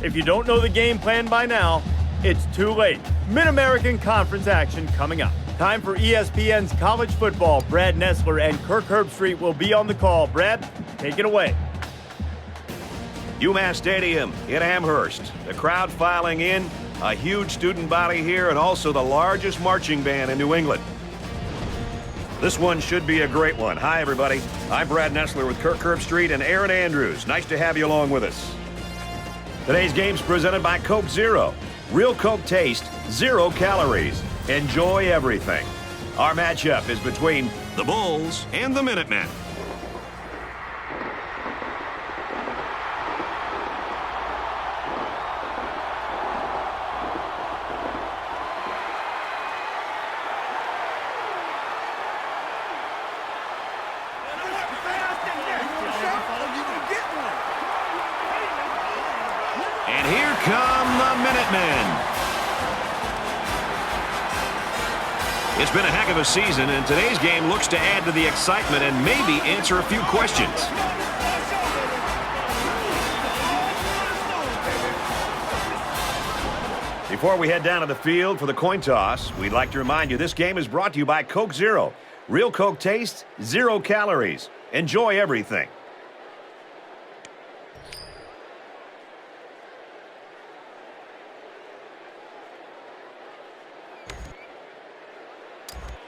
If you don't know the game plan by now, it's too late. Mid-American Conference action coming up. Time for ESPN's college football. Brad Nessler and Kirk Herbstreit will be on the call. Brad, take it away. UMass Stadium in Amherst. The crowd filing in, a huge student body here, and also the largest marching band in New England. This one should be a great one. Hi, everybody. I'm Brad Nessler with Kirk Herbstreit and Aaron Andrews. Nice to have you along with us. Today's game's presented by Coke Zero. Real Coke taste, 0 calories. Enjoy everything. Our matchup is between the Bulls and the Minutemen. And here come the Minutemen. It's been a heck of a season, and today's game looks to add to the excitement and maybe answer a few questions. Before we head down to the field for the coin toss, we'd like to remind you this game is brought to you by Coke Zero. Real Coke taste, 0 calories. Enjoy everything.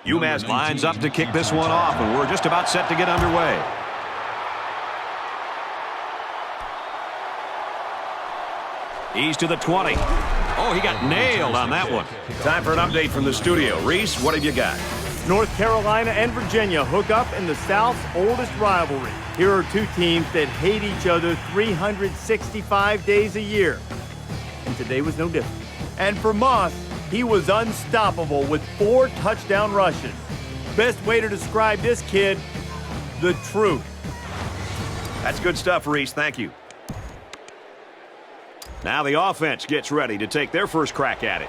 UMass lines up to kick this one off, and we're just about set to get underway. He's to the 20. Oh, he got nailed on that one. Time for an update from the studio. Reese, what have you got? North Carolina and Virginia hook up in the South's oldest rivalry. Here are two teams that hate each other 365 days a year. And today was no different. And for Moss, he was unstoppable with 4 touchdown rushes. Best way to describe this kid, the truth. That's good stuff, Reese. Thank you. Now the offense gets ready to take their first crack at it.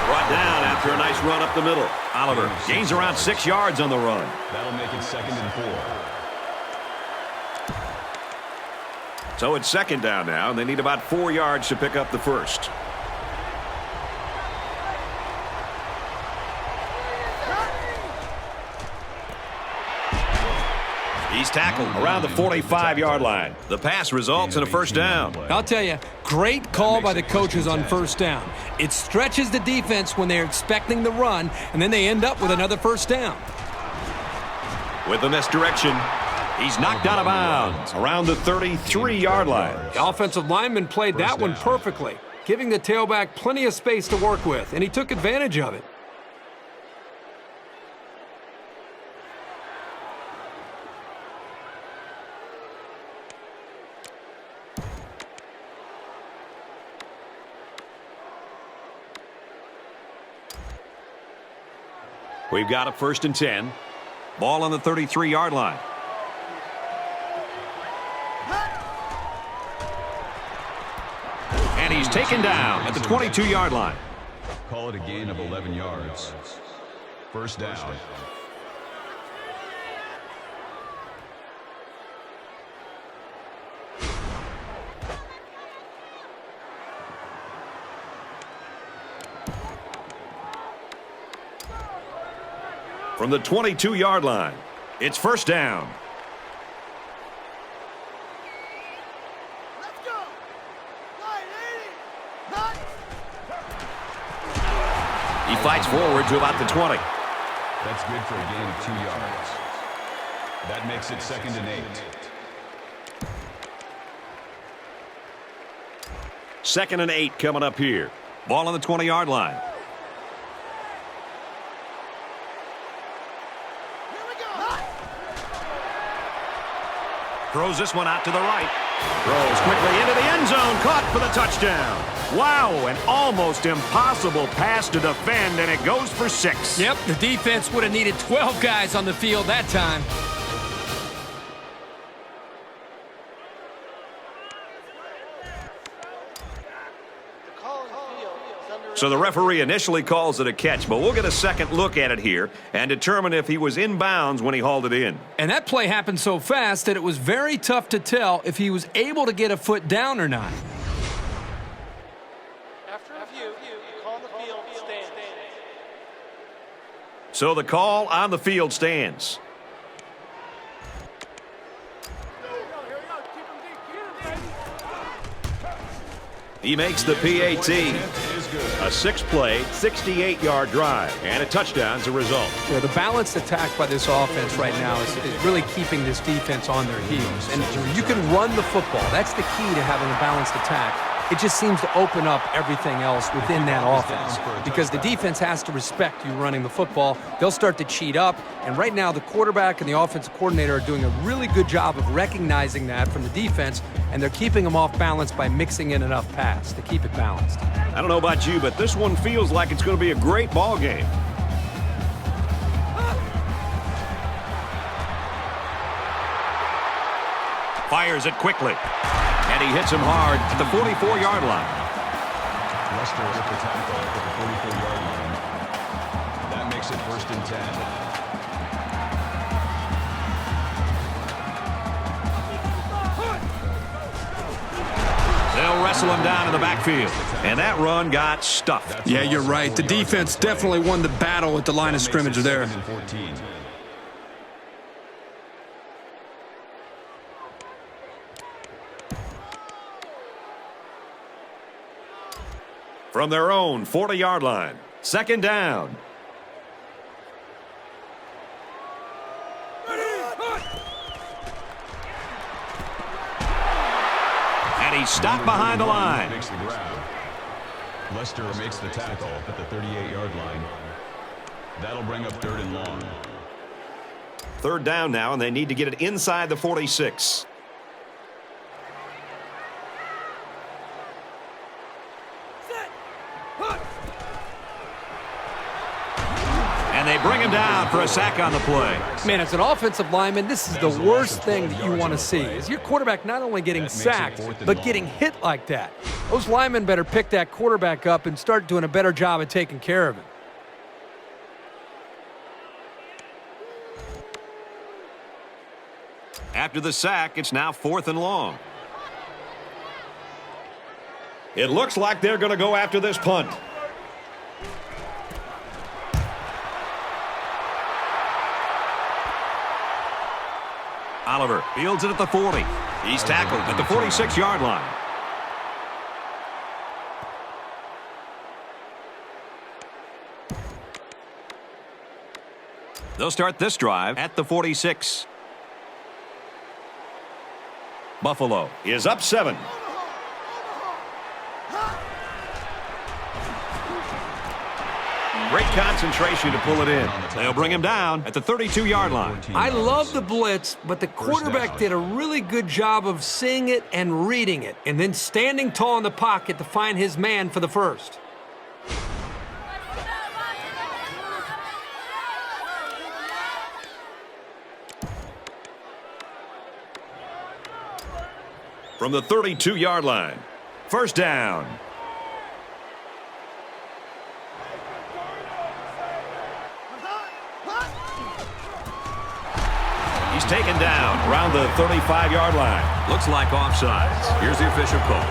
Brought down after a nice run up the middle. Oliver gains around 6 yards on the run. That'll make it 2nd and 4. So it's 2nd down now, and they need about 4 yards to pick up the first. He's tackled around the 45-yard line. The pass results in a first down. I'll tell you, great call by the coaches on first down. It stretches the defense when they're expecting the run, and then they end up with another first down. With the misdirection, he's knocked out of bounds around the 33-yard line. The offensive lineman played that one perfectly, giving the tailback plenty of space to work with, and he took advantage of it. We've got a 1st and 10. Ball on the 33-yard line. And he's taken down at the 22-yard line. Call it a gain of 11 yards. First down. From the 22-yard line, it's first down. Let's go. Line 80. He fights forward to about the 20. That's good for a gain of 2 yards. That makes it 2nd and 8. 2nd and 8 coming up here. Ball on the 20-yard line. Throws this one out to the right. Throws quickly into the end zone. Caught for the touchdown. Wow, an almost impossible pass to defend, and it goes for 6. Yep, the defense would have needed 12 guys on the field that time. So the referee initially calls it a catch, but we'll get a second look at it here and determine if he was in bounds when he hauled it in. And that play happened so fast that it was very tough to tell if he was able to get a foot down or not. After review, call the field stands. So the call on the field stands. He makes the PAT. A 6-play, 68-yard drive, and a touchdown as a result. Yeah, the balanced attack by this offense right now is really keeping this defense on their heels. And you can run the football. That's the key to having a balanced attack. It just seems to open up everything else within that offense because the defense has to respect you running the football. They'll start to cheat up, and right now the quarterback and the offensive coordinator are doing a really good job of recognizing that from the defense, and they're keeping them off balance by mixing in enough pass to keep it balanced. I don't know about you, but this one feels like it's going to be a great ball game. Fires it quickly. And he hits him hard at the 44-yard line. Lester with the tackle at the 44-yard line. That makes it 1st and 10. They'll wrestle him down in the backfield. And that run got stuffed. Yeah, you're right. The defense definitely won the battle at the line of scrimmage there. 2nd and 14. From their own 40-yard line. 2nd down. And he's stopped behind the line. Makes the grab. Lester makes the tackle at the 38-yard line. That'll bring up 3rd and long. 3rd down now, and they need to get it inside the 46. And they bring him down for a sack on the play. Man, as an offensive lineman, this is the worst thing that you want to see, is your quarterback not only getting sacked, but getting hit like that. Those linemen better pick that quarterback up and start doing a better job of taking care of him. After the sack, it's now 4th and long. It looks like they're going to go after this punt. Oliver fields it at the 40. He's tackled at the 46-yard line. They'll start this drive at the 46. Buffalo is up 7. Great concentration to pull it in. They'll bring him down at the 32-yard line. I love the blitz, but the quarterback did a really good job of seeing it and reading it, and then standing tall in the pocket to find his man for the first. From the 32-yard line. 1st down. He's taken down around the 35-yard line. Looks like offsides. Here's the official call.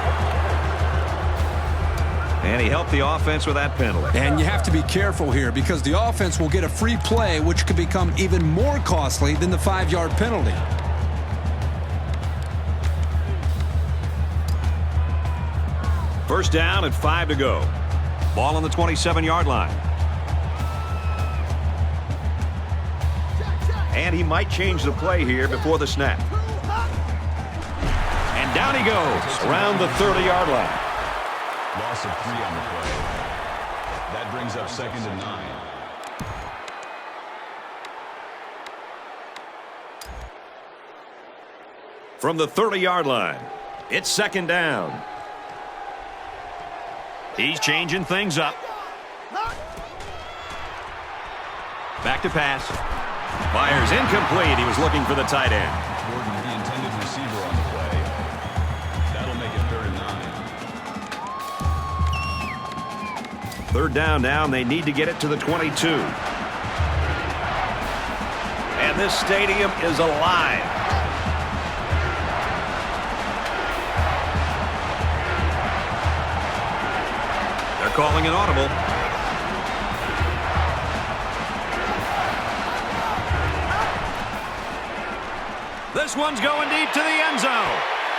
And he helped the offense with that penalty. And you have to be careful here because the offense will get a free play, which could become even more costly than the 5-yard penalty. First down and 5 to go. Ball on the 27-yard line. And he might change the play here before the snap. And down he goes around the 30-yard line. Loss of 3 on the play. That brings up 2nd and 9. From the 30-yard line, it's 2nd down. He's changing things up. Back to pass. Fires incomplete. He was looking for the tight end. Gordon, the intended receiver on the play. That'll make it 3rd and 9. Third down now, and they need to get it to the 22. And this stadium is alive. They're calling an audible. This one's going deep to the end zone.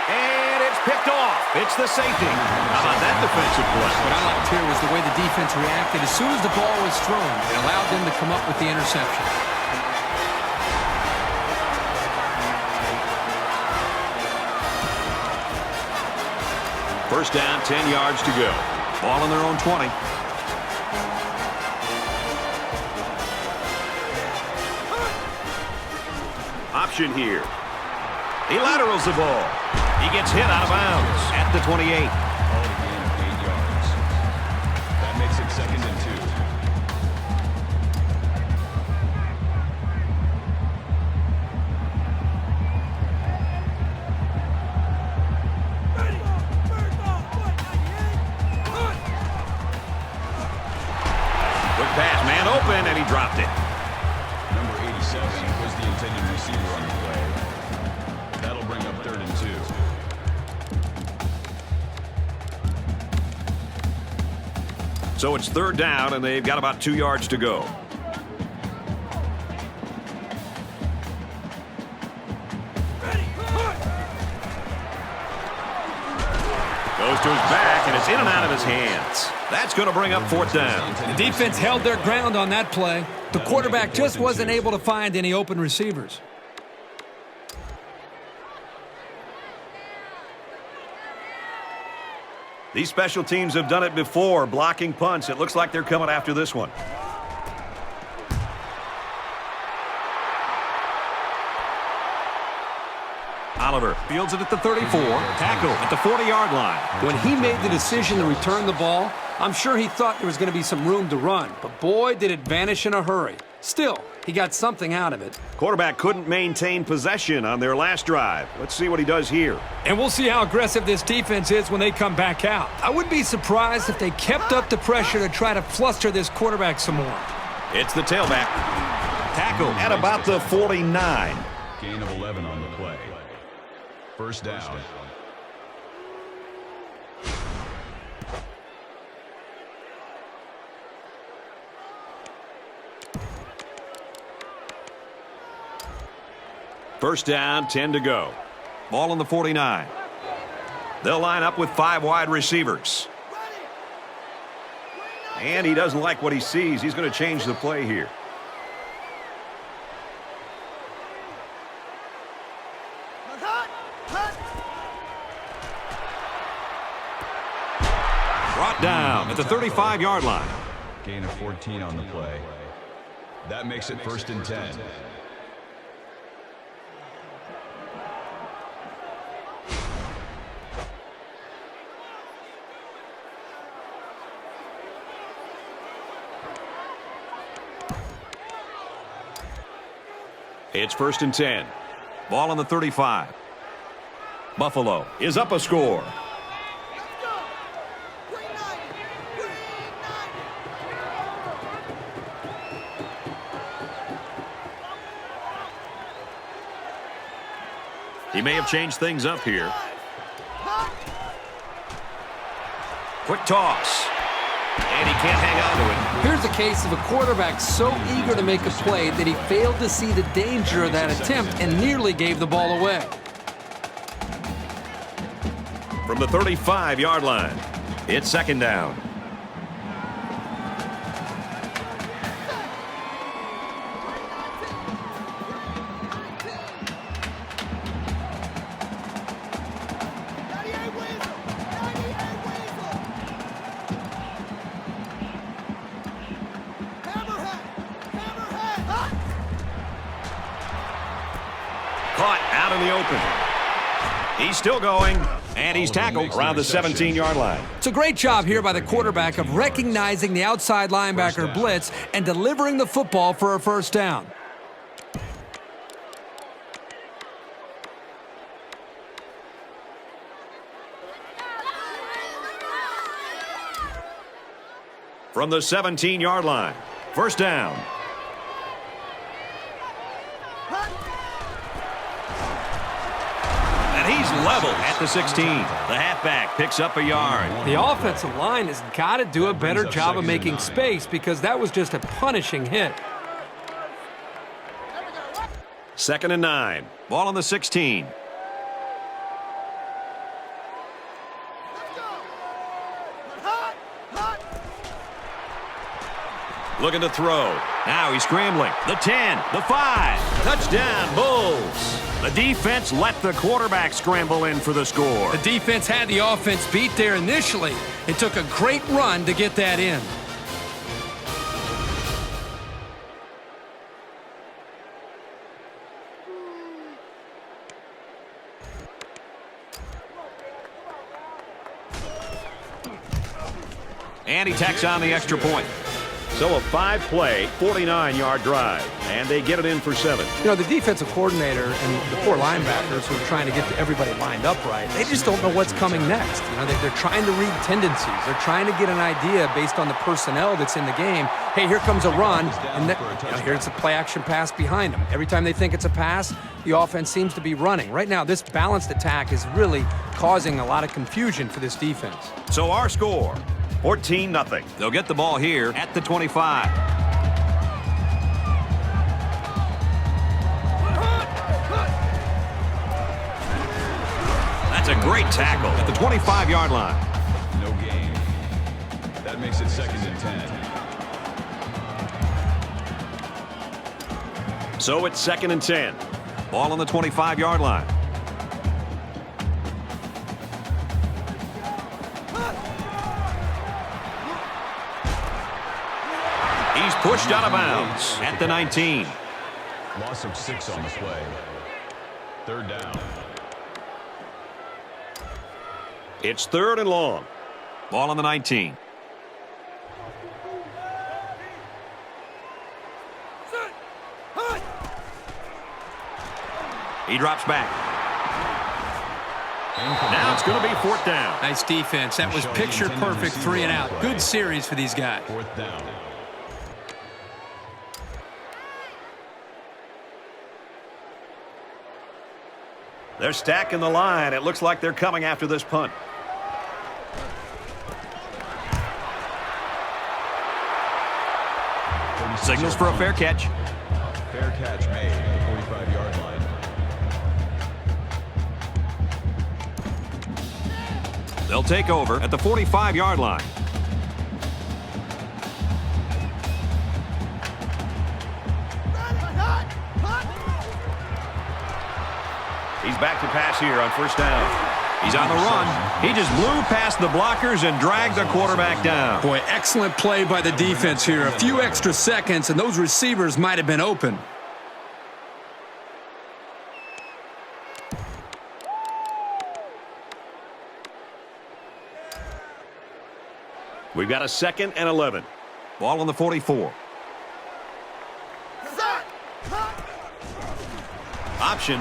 And it's picked off. It's the safety. How about that defensive play? What I liked here was the way the defense reacted. As soon as the ball was thrown, it allowed them to come up with the interception. First down, 10 yards to go. Ball on their own 20. Option here. He laterals the ball. He gets hit out of bounds at the 28. Gain of 8 yards. That makes it 2nd and 2. Quick pass, man open, and he dropped it. Number 87 was the intended receiver on the play. That'll bring up 3rd and 2. So it's 3rd down, and they've got about 2 yards to go. Goes to his back, and it's in and out of his hands. That's going to bring up 4th down. The defense held their ground on that play. The quarterback just wasn't able to find any open receivers. These special teams have done it before, blocking punts. It looks like they're coming after this one. Oliver fields it at the 34. Tackle at the 40-yard line. When he made the decision to return the ball, I'm sure he thought there was going to be some room to run. But boy, did it vanish in a hurry. Still, he got something out of it. Quarterback couldn't maintain possession on their last drive. Let's see what he does here. And we'll see how aggressive this defense is when they come back out. I wouldn't be surprised if they kept up the pressure to try to fluster this quarterback some more. It's the tailback. Tackle at about the 49. Gain of 11 on the play. First down. First down, 10 to go. Ball on the 49. They'll line up with 5 wide receivers. And he doesn't like what he sees. He's going to change the play here. Brought down at the 35-yard line. Gain of 14 on the play. That makes it 1st and 10. It's 1st and 10. Ball on the 35. Buffalo is up a score. He may have changed things up here. Quick toss. And he can't hang on to it. Here's a case of a quarterback so eager to make a play that he failed to see the danger of that attempt and nearly gave the ball away. From the 35-yard line, it's 2nd down. Caught out in the open. He's still going, and he's tackled around the 17-yard line. It's a great job here by the quarterback of recognizing the outside linebacker blitz and delivering the football for a 1st down. from the 17-yard line. First down. And he's level at the 16. The halfback picks up a yard. The offensive line has got to do a better job of making space because that was just a punishing hit. 2nd and 9. Ball on the 16. Looking to throw. Now he's scrambling. The 10, the 5. Touchdown, Bulls. The defense let the quarterback scramble in for the score. The defense had the offense beat there initially. It took a great run to get that in. And he tacks on the extra point. So a 5-play, 49-yard drive. And they get it in for 7. You know, the defensive coordinator and the four linebackers who are trying to get everybody lined up right, they just don't know what's coming next. You know, they're trying to read tendencies. They're trying to get an idea based on the personnel that's in the game. Hey, here comes a run, and here's a play-action pass behind them. Every time they think it's a pass, the offense seems to be running. Right now, this balanced attack is really causing a lot of confusion for this defense. So our score, 14-0. They'll get the ball here at the 25. That's a great tackle at the 25-yard line. No gain. That makes it 2nd and 10. So it's 2nd and 10. Ball on the 25-yard line. He's pushed out of bounds at the 19. Loss of 6 on the play. 3rd down. It's 3rd and long. Ball on the 19. He drops back. Now it's going to be 4th down. Nice defense. That was picture-perfect 3 and out. Good series for these guys. 4th down. They're stacking the line. It looks like they're coming after this punt. Signals for a fair catch. Fair catch made at the 45-yard line. They'll take over at the 45-yard line. He's back to pass here on 1st down. He's on the run. He just blew past the blockers and dragged the quarterback down. Boy, excellent play by the defense here. A few extra seconds, and those receivers might have been open. We've got a 2nd and 11. Ball on the 44. Option.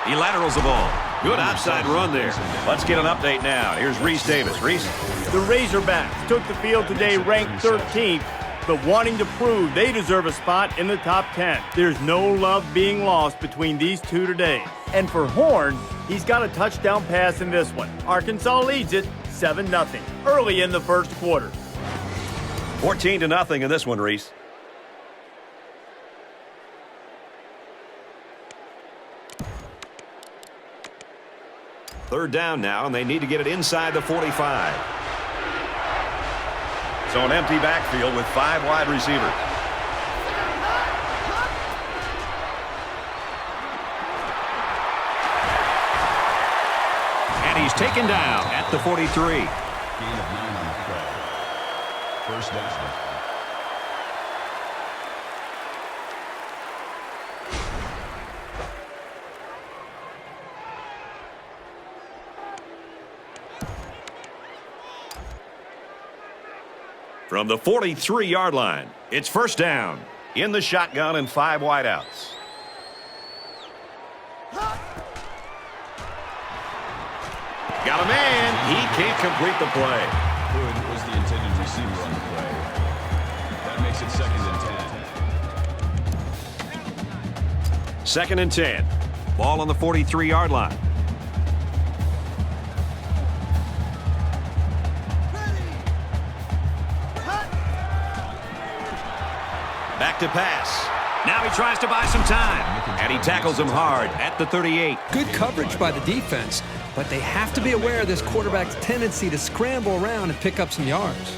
He laterals the ball. Good outside run there. Let's get an update now. Here's Reese Davis. Reese? The Razorbacks took the field today ranked 13th, but wanting to prove they deserve a spot in the top 10. There's no love being lost between these two today. And for Horn, he's got a touchdown pass in this one. Arkansas leads it 7-0 early in the 1st quarter. 14-0 in this one, Reese. Third down now, and they need to get it inside the 45. So an empty backfield with 5 wide receivers. And he's taken down at the 43. Gain of 9 on the play. 1st down. From the 43-yard line, it's 1st down. In the shotgun and 5 wideouts. Got a man. He can't complete the play. Hood was the intended receiver. makes it 2nd and 10. 2nd and 10. Ball on the 43-yard line. Back to pass. Now he tries to buy some time. And he tackles him hard at the 38. Good coverage by the defense, but they have to be aware of this quarterback's tendency to scramble around and pick up some yards.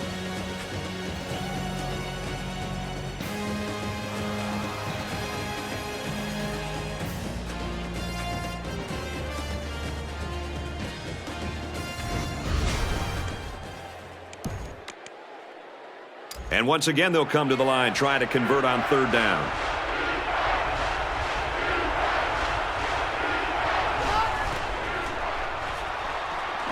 And once again, they'll come to the line trying to convert on 3rd down.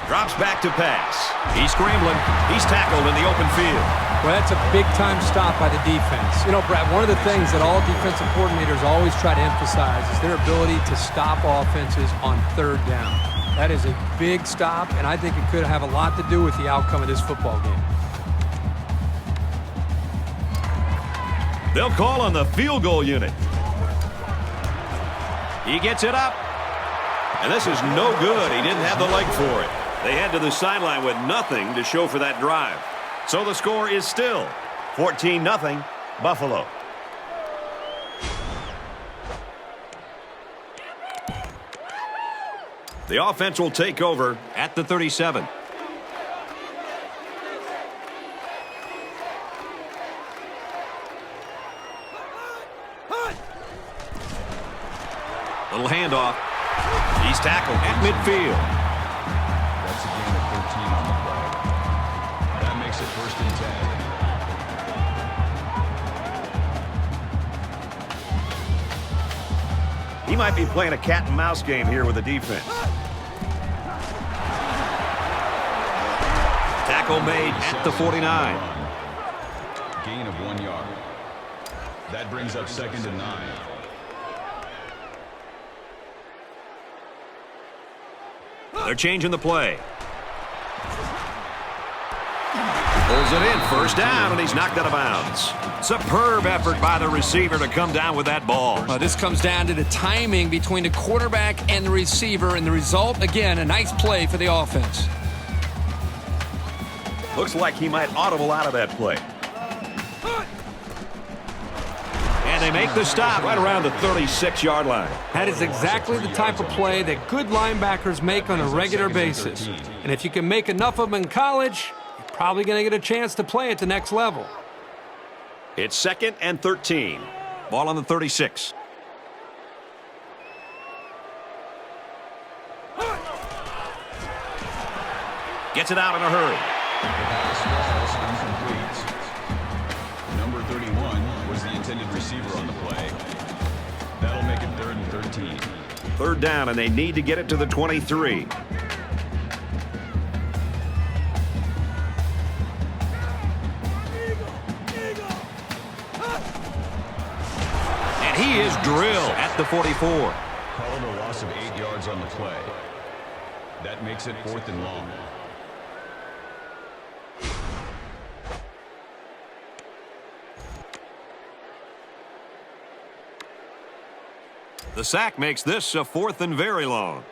Drops back to pass. He's scrambling. He's tackled in the open field. Well, that's a big-time stop by the defense. You know, Brad, one of the things that all defensive coordinators always try to emphasize is their ability to stop offenses on 3rd down. That is a big stop, and I think it could have a lot to do with the outcome of this football game. They'll call on the field goal unit. He gets it up. And this is no good. He didn't have the leg for it. They head to the sideline with nothing to show for that drive. So the score is still 14-0 Buffalo. The offense will take over at the 37. Little handoff. He's tackled at midfield. That's a gain of 13 on the play. That makes it 1st and 10. He might be playing a cat and mouse game here with the defense. Tackle made at the 49. Gain of 1 yard. That brings up 2nd and 9. They're changing the play. Pulls it in, 1st down, and he's knocked out of bounds. Superb effort by the receiver to come down with that ball. This comes down to the timing between the quarterback and the receiver, and the result, again, a nice play for the offense. Looks like he might audible out of that play. And they make the stop right around the 36-yard line. That is exactly the type of play that good linebackers make on a regular basis. And if you can make enough of them in college, you're probably going to get a chance to play at the next level. It's 2nd and 13. Ball on the 36. Gets it out in a hurry. The pass was incomplete. Number 31 was the intended receiver on the play. That'll make it 3rd and 13. 3rd down, and they need to get it to the 23. And he is drilled at the 44. Called a loss of 8 yards on the play. That makes it 4th and long. The sack makes this a 4th and very long.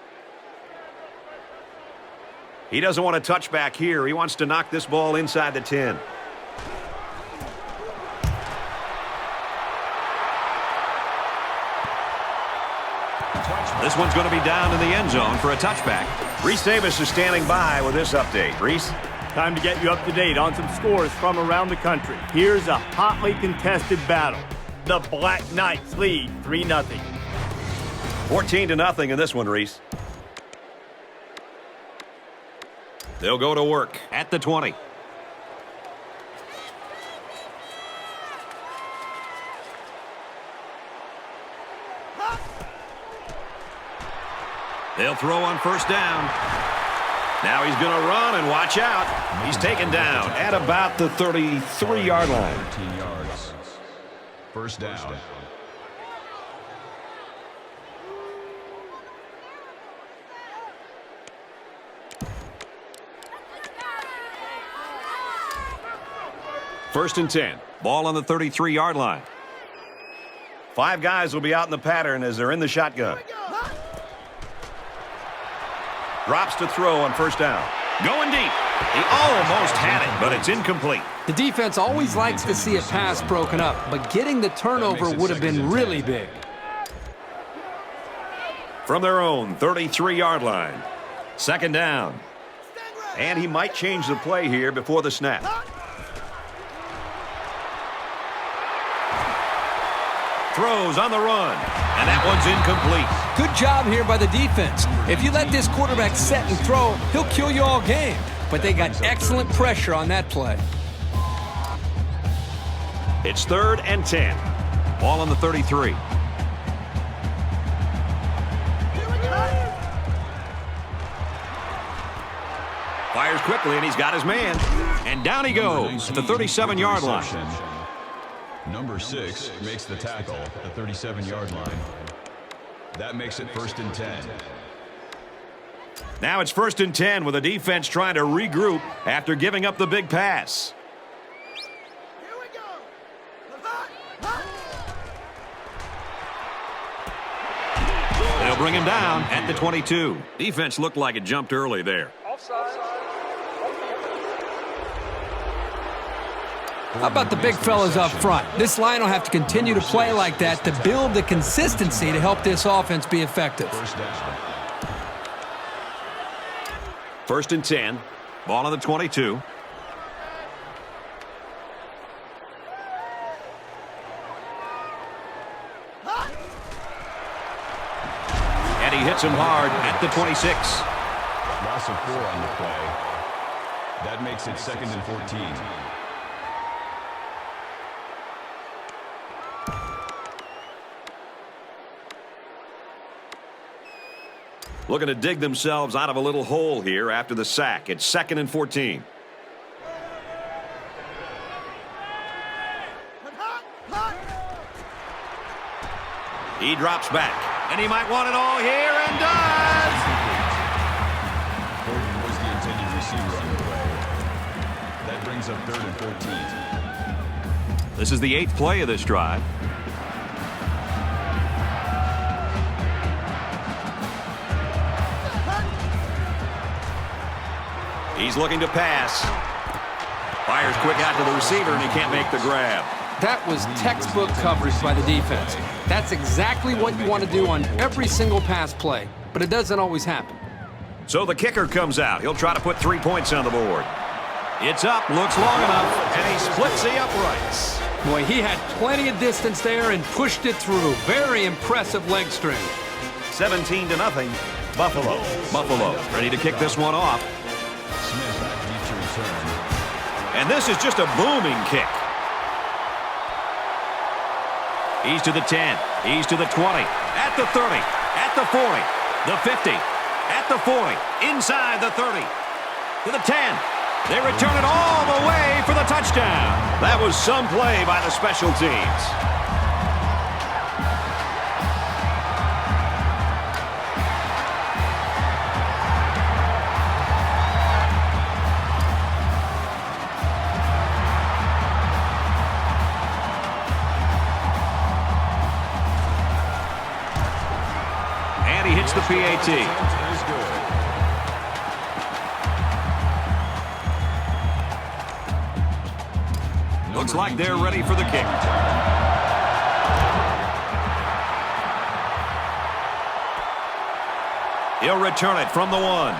He doesn't want a touchback here. He wants to knock this ball inside the 10. This one's going to be down in the end zone for a touchback. Reese Davis is standing by with this update. Reese? Time to get you up to date on some scores from around the country. Here's a hotly contested battle. The Black Knights lead 3-0. 14-0 in this one, Reese. They'll go to work at the 20. They'll throw on 1st down. Now he's going to run, and watch out. He's taken down at about the 33-yard line. 13 yards. 1st down. First and 10. Ball on the 33-yard line. 5 guys will be out in the pattern as they're in the shotgun. Drops to throw on first down. Going deep. He almost had it, but it's incomplete. The defense always likes to see a pass broken up, but getting the turnover would have been really big. From their own 33-yard line. Second down. And he might change the play here before the snap. Throws on the run, and that one's incomplete. Good job here by the defense. If you let this quarterback set and throw, he'll kill you all game. But they got excellent pressure on that play. It's 3rd and 10. Ball on the 33. Fires quickly, and he's got his man. And down he goes at the 37-yard line. Number 6 makes the tackle at the 37-yard line. That makes it 1st and 10. Now it's 1st and 10 with the defense trying to regroup after giving up the big pass. They'll bring him down at the 22. Defense looked like it jumped early there. How about the big fellas up front? This line will have to continue to play like that to build the consistency to help this offense be effective. First and 10. Ball on the 22. And he hits him hard at the 26. Loss of 4 on the play. That makes it 2nd and 14. Looking to dig themselves out of a little hole here after the sack. It's 2nd and 14. He drops back, and he might want it all here, and does! Gordon was the intended receiver on the play. That brings up 3rd and 14. This is the 8th play of this drive. He's looking to pass. Fires quick out to the receiver, and he can't make the grab. That was textbook coverage by the defense. That's exactly what you want to do on every single pass play, but it doesn't always happen. So the kicker comes out. He'll try to put 3 points on the board. It's up, looks long enough, and he splits the uprights. Boy, he had plenty of distance there and pushed it through. Very impressive leg strength. 17-0, Buffalo. Buffalo ready to kick this one off. Smith back deep to return. And this is just a booming kick. He's to the 10. He's to the 20. At the 30. At the 40. The 50. At the 40. Inside the 30. To the 10. They return it all the way for the touchdown. That was some play by the special teams. And he hits the PAT. Looks like they're ready for the kick. He'll return it from the 1.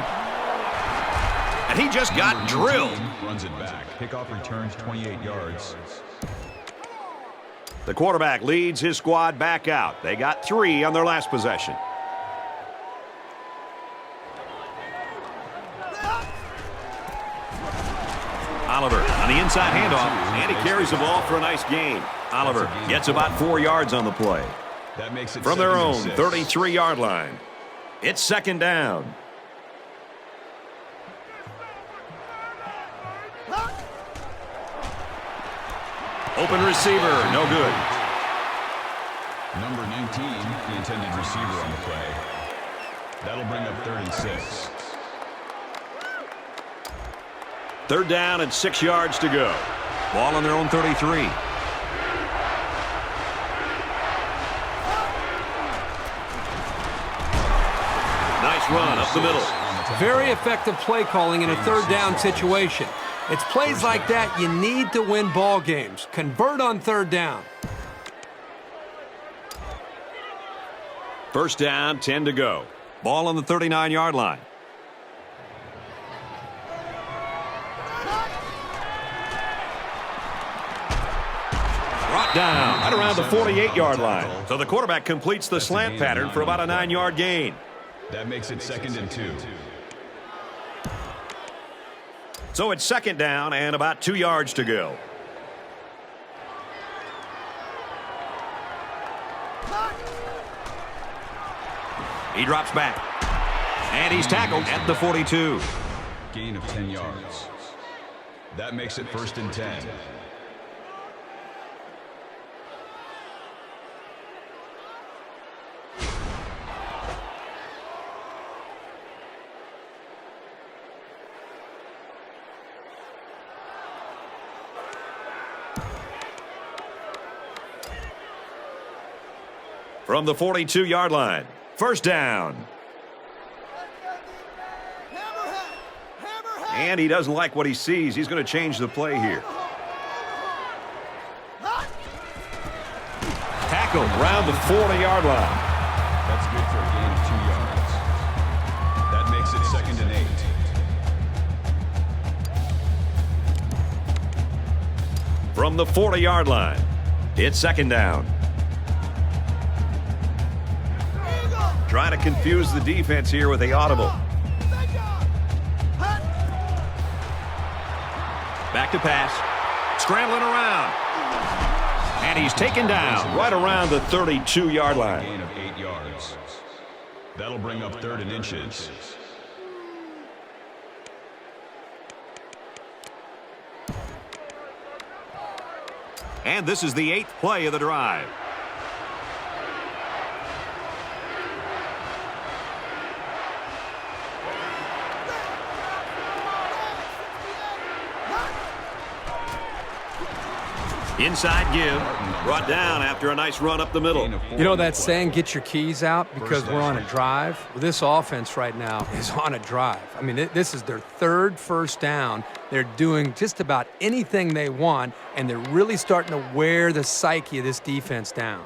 And he just got drilled. Runs it back. Kickoff returns 28 yards. The quarterback leads his squad back out. They got 3 on their last possession. Oliver on the inside handoff, and he carries the ball for a nice gain. Oliver gets about 4 yards on the play. That makes it From their own 6. 33-yard line. It's 2nd down. Open receiver, no good. Number 19, the intended receiver on the play. That'll bring up 3rd and 6. 3rd down and 6 yards to go. Ball on their own 33. Nice run up the middle. Very effective play calling in a third down situation. It's plays like that you need to win ball games. Convert on third down. First down, 10 to go. Ball on the 39-yard line. Brought down right around the 48-yard line. So the quarterback completes the slant pattern for about a 9-yard gain. That makes it 2nd and 2. So it's second down and about 2 yards to go. He drops back. And he's tackled at the 42. Gain of 10 yards. That makes it 1st and 10. From the 42-yard line. First down. And he doesn't like what he sees. He's going to change the play here. Tackled around the 40-yard line. That's good for a gain of 2 yards. That makes it 2nd and 8. From the 40-yard line. It's second down. Trying to confuse the defense here with the audible. Back to pass. Scrambling around. And he's taken down right around the 32-yard line. Gain of 8 yards. That'll bring up 3rd and inches. And this is the 8th play of the drive. Inside give. Brought down after a nice run up the middle. You know that saying, get your keys out because we're on a drive? Well, this offense right now is on a drive. I mean, this is their 3rd first down. They're doing just about anything they want, and they're really starting to wear the psyche of this defense down.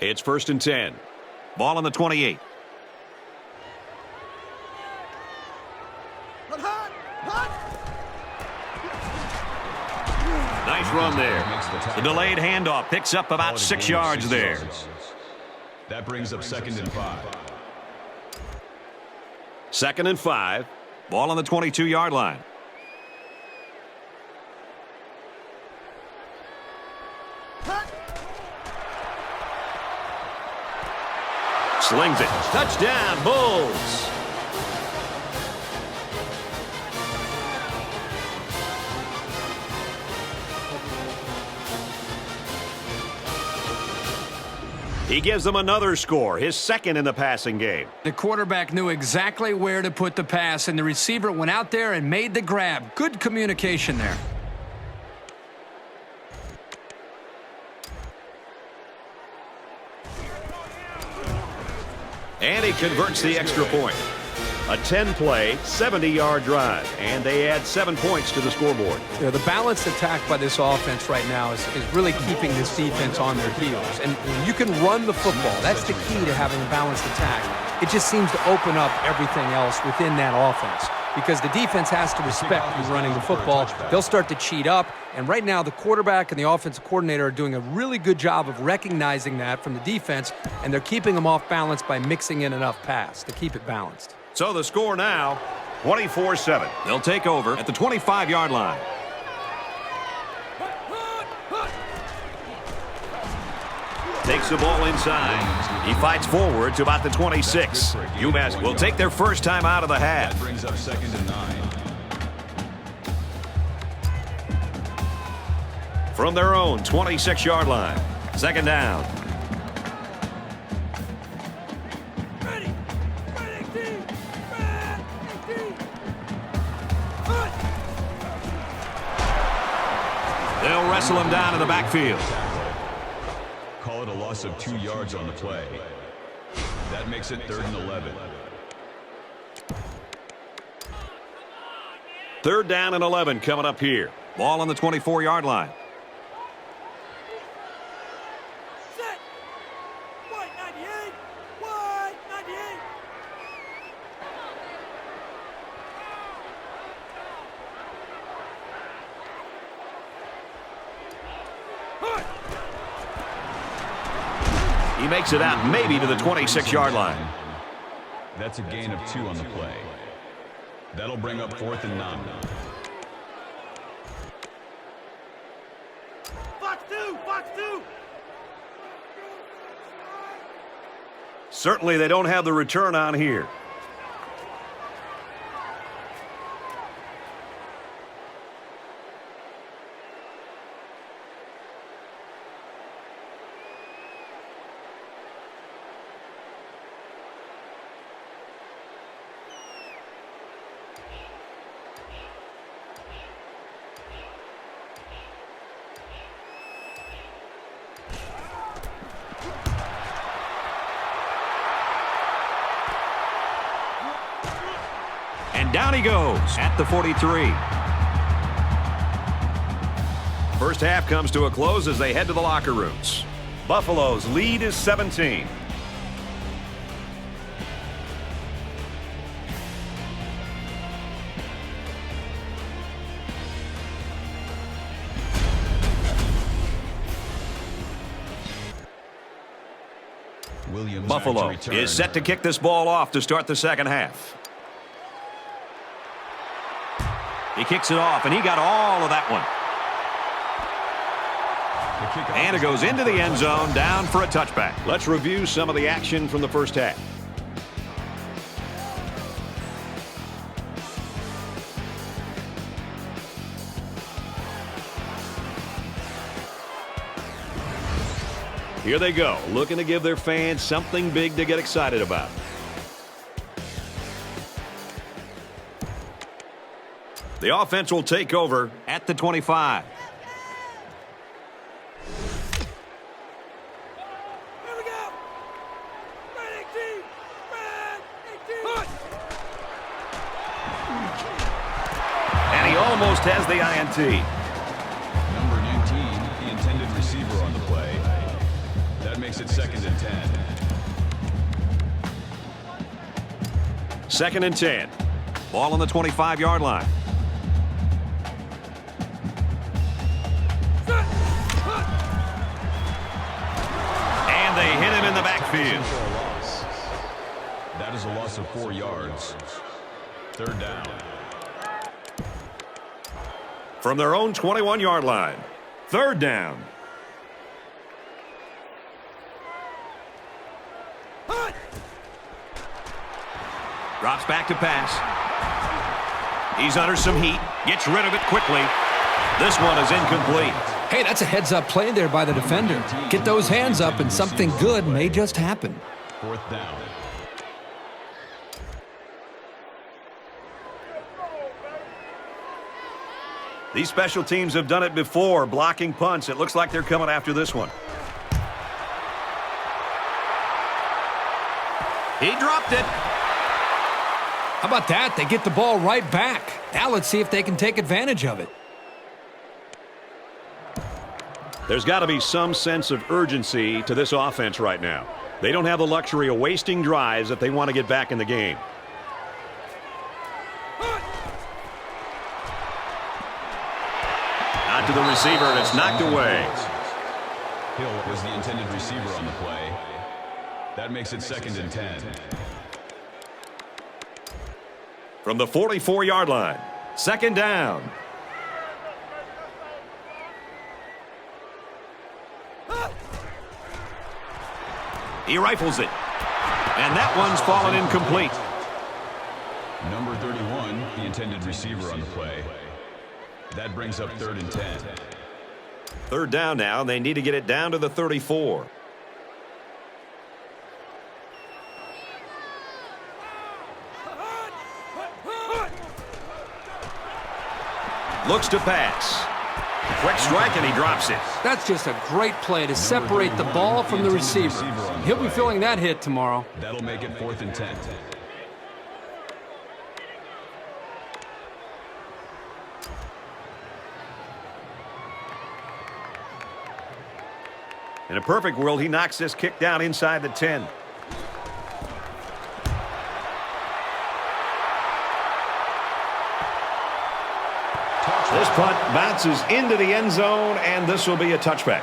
It's 1st and 10. Ball on the 28. Nice run there. The delayed handoff picks up about 6 yards there. That brings up 2nd and 5. 2nd and 5. Ball on the 22-yard line. Slings it. Touchdown, Bulls. He gives them another score, his 2nd in the passing game. The quarterback knew exactly where to put the pass, and the receiver went out there and made the grab. Good communication there. And he converts the extra point. A 10-play, 70-yard drive, and they add 7 points to the scoreboard. You know, the balanced attack by this offense right now is really keeping this defense on their heels. And when you can run the football, that's the key to having a balanced attack. It just seems to open up everything else within that offense because the defense has to respect who's running the football. They'll start to cheat up, and right now the quarterback and the offensive coordinator are doing a really good job of recognizing that from the defense, and they're keeping them off balance by mixing in enough pass to keep it balanced. So the score now, 24-7. They'll take over at the 25-yard line. Takes the ball inside. He fights forward to about the 26. UMass will take their first time out of the half. That brings up 2nd and 9. From their own 26-yard line. Second down. They'll wrestle him down in the backfield. Call it a loss of 2 yards on the play. That makes it 3rd and 11. 3rd down and 11 coming up here. Ball on the 24-yard line. Set. White 98. White 98. He makes it out maybe to the 26-yard line. That's a gain of 2 on the play. That'll bring up 4th and 9. Fox 2. Fox 2. Certainly they don't have the return on here. And down he goes at the 43. First half comes to a close as they head to the locker rooms. Buffalo's lead is 17. Williams Buffalo is set to kick this ball off to start the second half. He kicks it off, and he got all of that one. And it goes into the end zone, down for a touchback. Let's review some of the action from the first half. Here they go, looking to give their fans something big to get excited about. The offense will take over at the 25. Here we go. Red 18. Red 18. And he almost has the INT. Number 19, the intended receiver on the play. That makes it 2nd and 10. 2nd and 10. Ball on the 25-yard line. And they hit him in the backfield. That is a loss of 4 yards. 3rd down. From their own 21-yard line. 3rd down. Drops back to pass. He's under some heat. Gets rid of it quickly. This one is incomplete. Hey, that's a heads-up play there by the defender. Get those hands up and something good may just happen. 4th down. These special teams have done it before, blocking punts. It looks like they're coming after this one. He dropped it. How about that? They get the ball right back. Now let's see if they can take advantage of it. There's got to be some sense of urgency to this offense right now. They don't have the luxury of wasting drives if they want to get back in the game. Out to the receiver, and it's knocked away. Hill was the intended receiver on the play. That makes it 2nd and 10. From the 44-yard line, 2nd down. He rifles it. And that one's fallen incomplete. Number 31, the intended receiver on the play. That brings up 3rd and 10. 3rd down now, and they need to get it down to the 34. Looks to pass. Quick strike, and he drops it. That's just a great play to separate the ball from the receiver. He'll be feeling that hit tomorrow. That'll make it 4th and 10. In a perfect world, he knocks this kick down inside the 10. This punt bounces into the end zone, and this will be a touchback.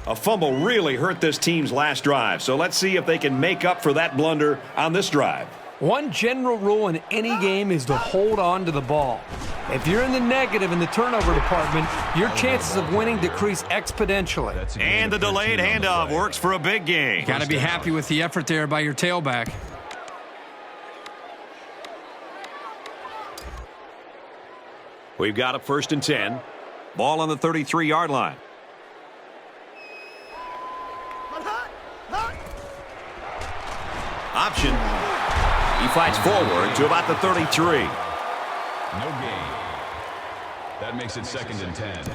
A fumble really hurt this team's last drive, so let's see if they can make up for that blunder on this drive. One general rule in any game is to hold on to the ball. If you're in the negative in the turnover department, your chances of winning decrease exponentially. And the delayed handoff works for a big gain. Got to be happy with the effort there by your tailback. We've got a 1st and 10. Ball on the 33-yard line. Option. He fights forward to about the 33. No gain. That makes it 2nd and 10.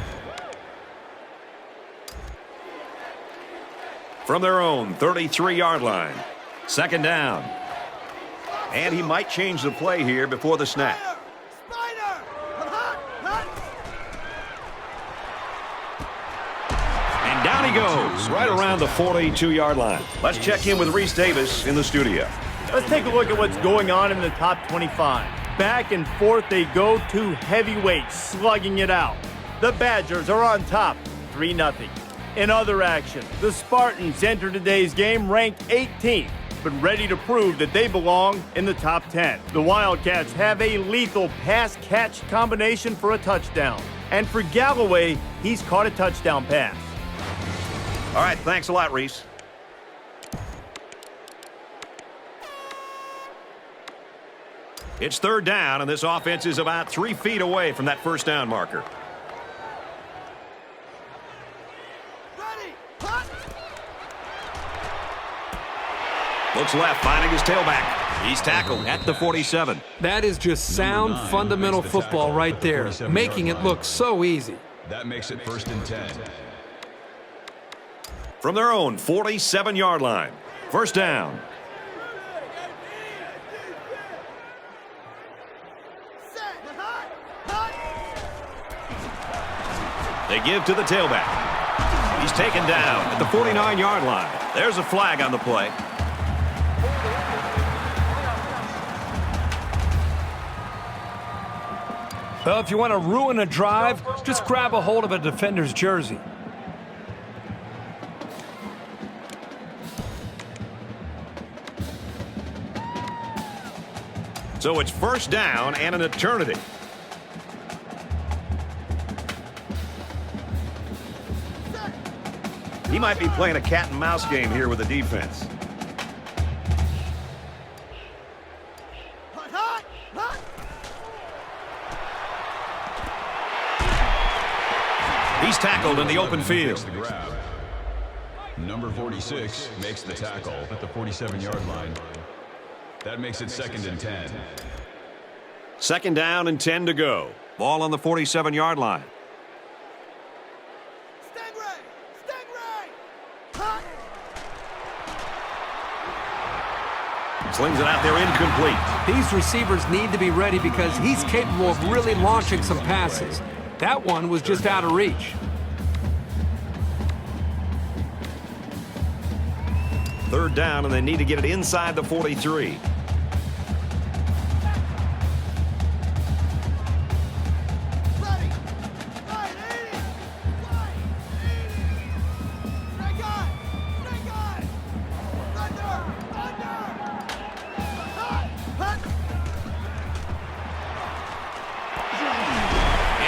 From their own 33-yard line. 2nd down. And he might change the play here before the snap. And down he goes, right around the 42-yard line. Let's check in with Reese Davis in the studio. Let's take a look at what's going on in the top 25. Back and forth they go, two heavyweights slugging it out. The Badgers are on top, 3-0. In other action, the Spartans enter today's game ranked 18th, but ready to prove that they belong in the top 10. The Wildcats have a lethal pass-catch combination for a touchdown. And for Galloway, he's caught a touchdown pass. All right, thanks a lot, Reese. It's 3rd down, and this offense is about 3 feet away from that 1st down marker. Looks left, finding his tailback. He's tackled at the 47. That is just sound fundamental football right there, making it look so easy. That makes it 1st and 10. From their own 47-yard line. 1st down. They give to the tailback. He's taken down at the 49-yard line. There's a flag on the play. Well, if you want to ruin a drive, just grab a hold of a defender's jersey. So it's 1st down and an eternity. He might be playing a cat and mouse game here with the defense. He's tackled in the open field. Number 46 makes the tackle at the 47-yard line. That makes it 2nd and 10. 2nd down and 10 to go. Ball on the 47-yard line. Slings it out there incomplete. These receivers need to be ready because he's capable of really launching some passes. That one was just out of reach. 3rd down, and they need to get it inside the 43.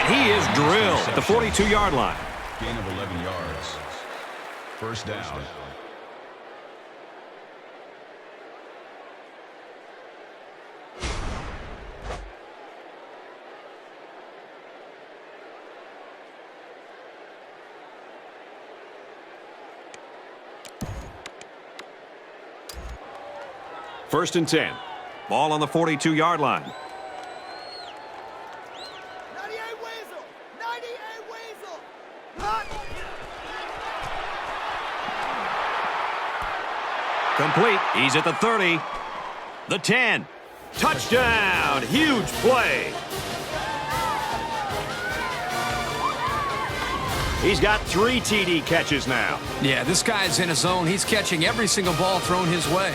He is drilled at the 42-yard line. Gain of 11 yards. 1st down. First and 10. Ball on the 42-yard line. 98 Weasel! 98 Weasel! Hot! Complete. He's at the 30. The 10. Touchdown. Huge play. He's got 3 TD catches now. Yeah, this guy's in his zone. He's catching every single ball thrown his way.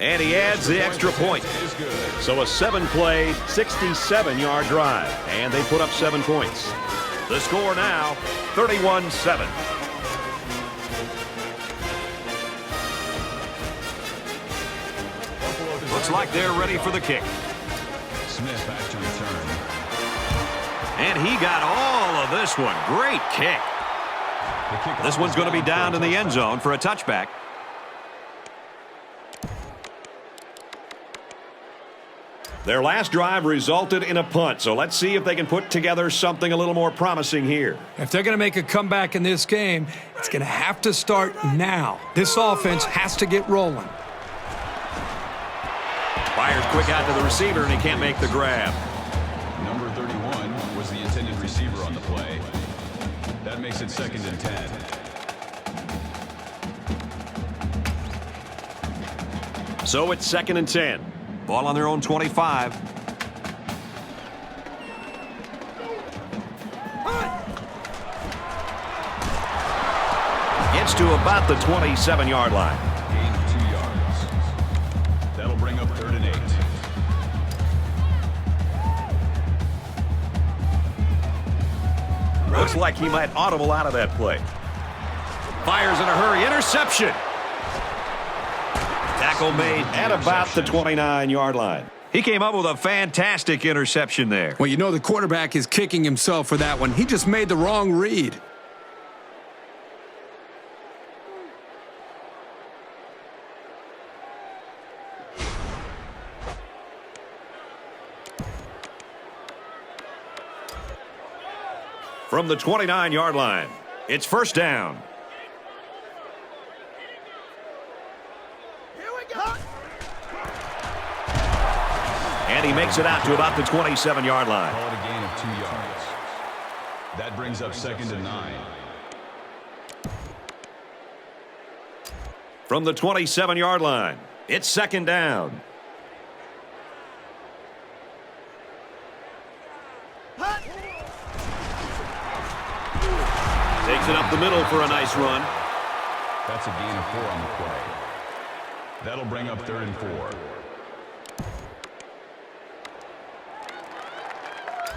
And he adds the extra point. So a 7-play, 67-yard drive. And they put up 7 points. The score now, 31-7. Looks like they're ready for the kick. Smith back to return. And he got all of this one. Great kick. This one's going to be down in the end zone for a touchback. Their last drive resulted in a punt, so let's see if they can put together something a little more promising here. If they're going to make a comeback in this game, it's going to have to start now. This offense has to get rolling. Fires quick out to the receiver, and he can't make the grab. Number 31 was the intended receiver on the play. That makes it second and 10. So it's second and 10. Ball on their own 25. Gets to about the 27-yard line. Gain of 2 yards. That'll bring up third and 8. Looks like he might audible out of that play. Fires in a hurry. Interception. Tackle made at about the 29-yard line. He came up with a fantastic interception there. Well, you know the quarterback is kicking himself for that one. He just made the wrong read. From the 29-yard line, it's first down. And he makes it out to about the 27-yard line. Call it a gain of 2 yards. That brings up second and 9. From the 27-yard line, it's second down. Takes it up the middle for a nice run. That's a gain of 4 on the play. That'll bring up third and 4.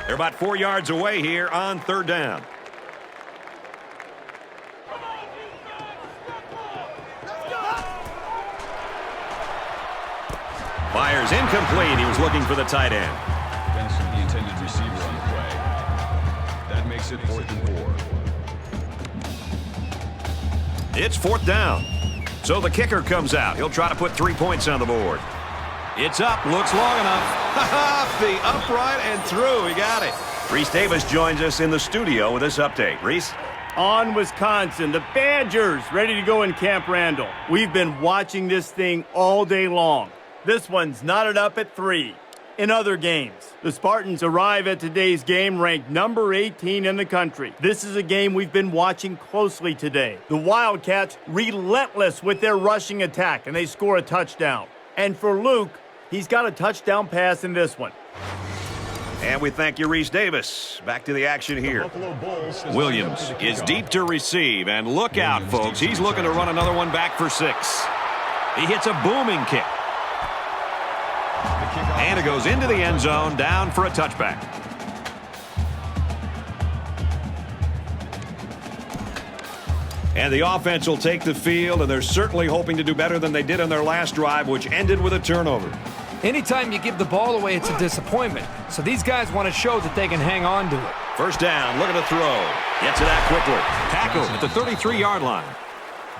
They're about 4 yards away here on third down. Fires incomplete. He was looking for the tight end. Benson, the intended receiver on the play. That makes it 4th and 4. It's fourth down. So the kicker comes out. He'll try to put 3 points on the board. It's up. Looks long enough. Off the upright and through. He got it. Reese Davis joins us in the studio with this update. Reese? On Wisconsin, the Badgers ready to go in Camp Randall. We've been watching this thing all day long. This one's knotted up at 3. In other games, the Spartans arrive at today's game ranked number 18 in the country. This is a game we've been watching closely today. The Wildcats relentless with their rushing attack, and they score a touchdown. And for Luke, he's got a touchdown pass in this one. And we thank you, Reese Davis. Back to the action here. Williams is deep to receive, and look out, folks. He's looking to run another one back for 6. He hits a booming kick. And it goes into the end zone, down for a touchback. And the offense will take the field, and they're certainly hoping to do better than they did on their last drive, which ended with a turnover. Anytime you give the ball away, it's a disappointment. So these guys want to show that they can hang on to it. First down, looking to throw. Gets it out quickly. Tackle at the 33-yard line.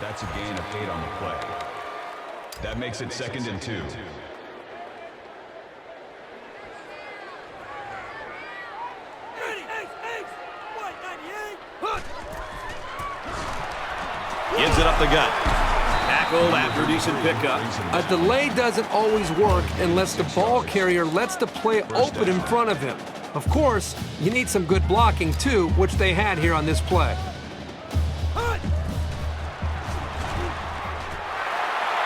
That's a gain of 8 on the play. That makes it 2nd and 2. Gives it up the gut. Tackled after decent pickup. A delay doesn't always work unless the ball carrier lets the play open in front of him. Of course, you need some good blocking too, which they had here on this play.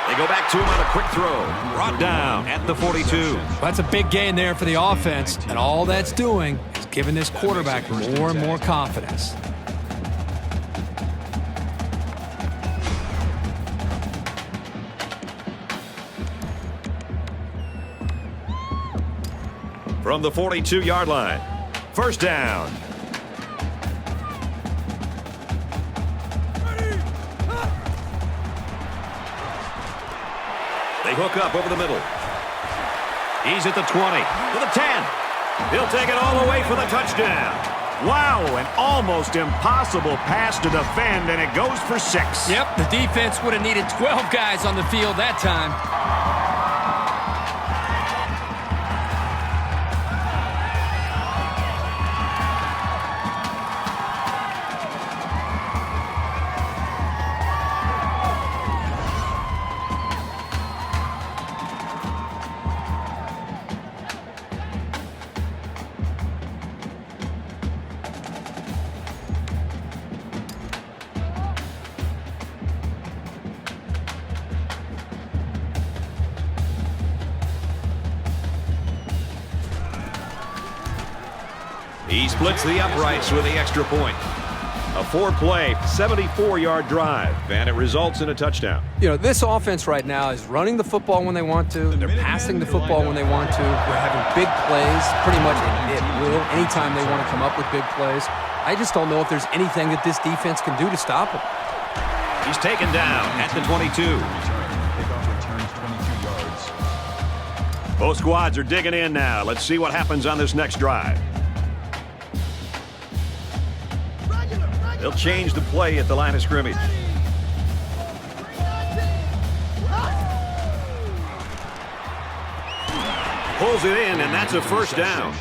They go back to him on a quick throw. Brought down at the 42. That's a big gain there for the offense, and all that's doing is giving this quarterback more and more confidence. From the 42-yard line. First down. They hook up over the middle. He's at the 20, to the 10. He'll take it all the way for the touchdown. Wow, an almost impossible pass to defend, and it goes for 6. Yep, the defense would have needed 12 guys on the field that time. He splits the uprights with the extra point. A 4-play, 74-yard drive, and it results in a touchdown. You know, this offense right now is running the football when they want to. They're passing the football when they want to. They're having big plays pretty much at will anytime they want to come up with big plays. I just don't know if there's anything that this defense can do to stop them. He's taken down at the 22. Kickoff returns 22 yards. Both squads are digging in now. Let's see what happens on this next drive. They'll change the play at the line of scrimmage. Pulls it in, and that's a first down.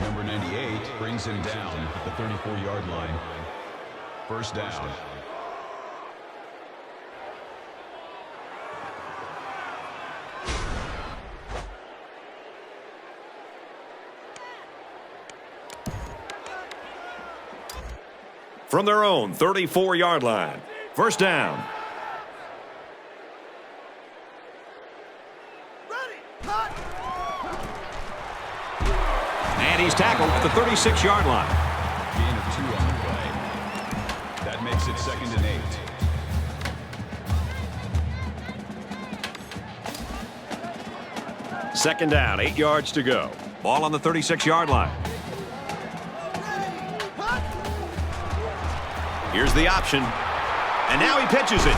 Number 98 brings him down at the 34-yard line. First down. From their own 34-yard line. First down. And he's tackled at the 36-yard line. Gain of 2 on the play. That makes it 2nd and 8. Second down, 8 yards to go. Ball on the 36-yard line. Here's the option. And now he pitches it.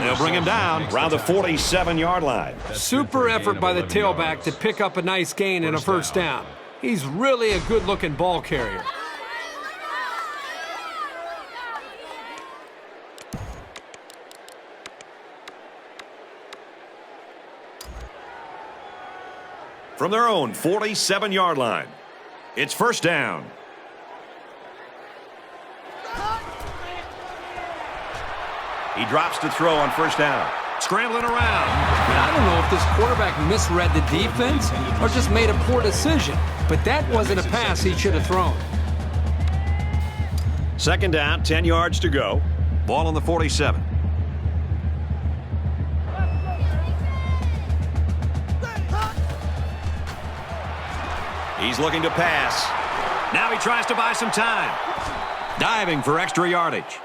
They'll bring him down around the 47-yard line. Super effort by the tailback to pick up a nice gain and a first down. He's really a good-looking ball carrier. From their own 47-yard line. It's first down. He drops to throw on first down. Scrambling around. I don't know if this quarterback misread the defense or just made a poor decision, but that wasn't a pass he should have thrown. Second down, 10 yards to go. Ball on the 47. He's looking to pass. Now he tries to buy some time. Diving for extra yardage.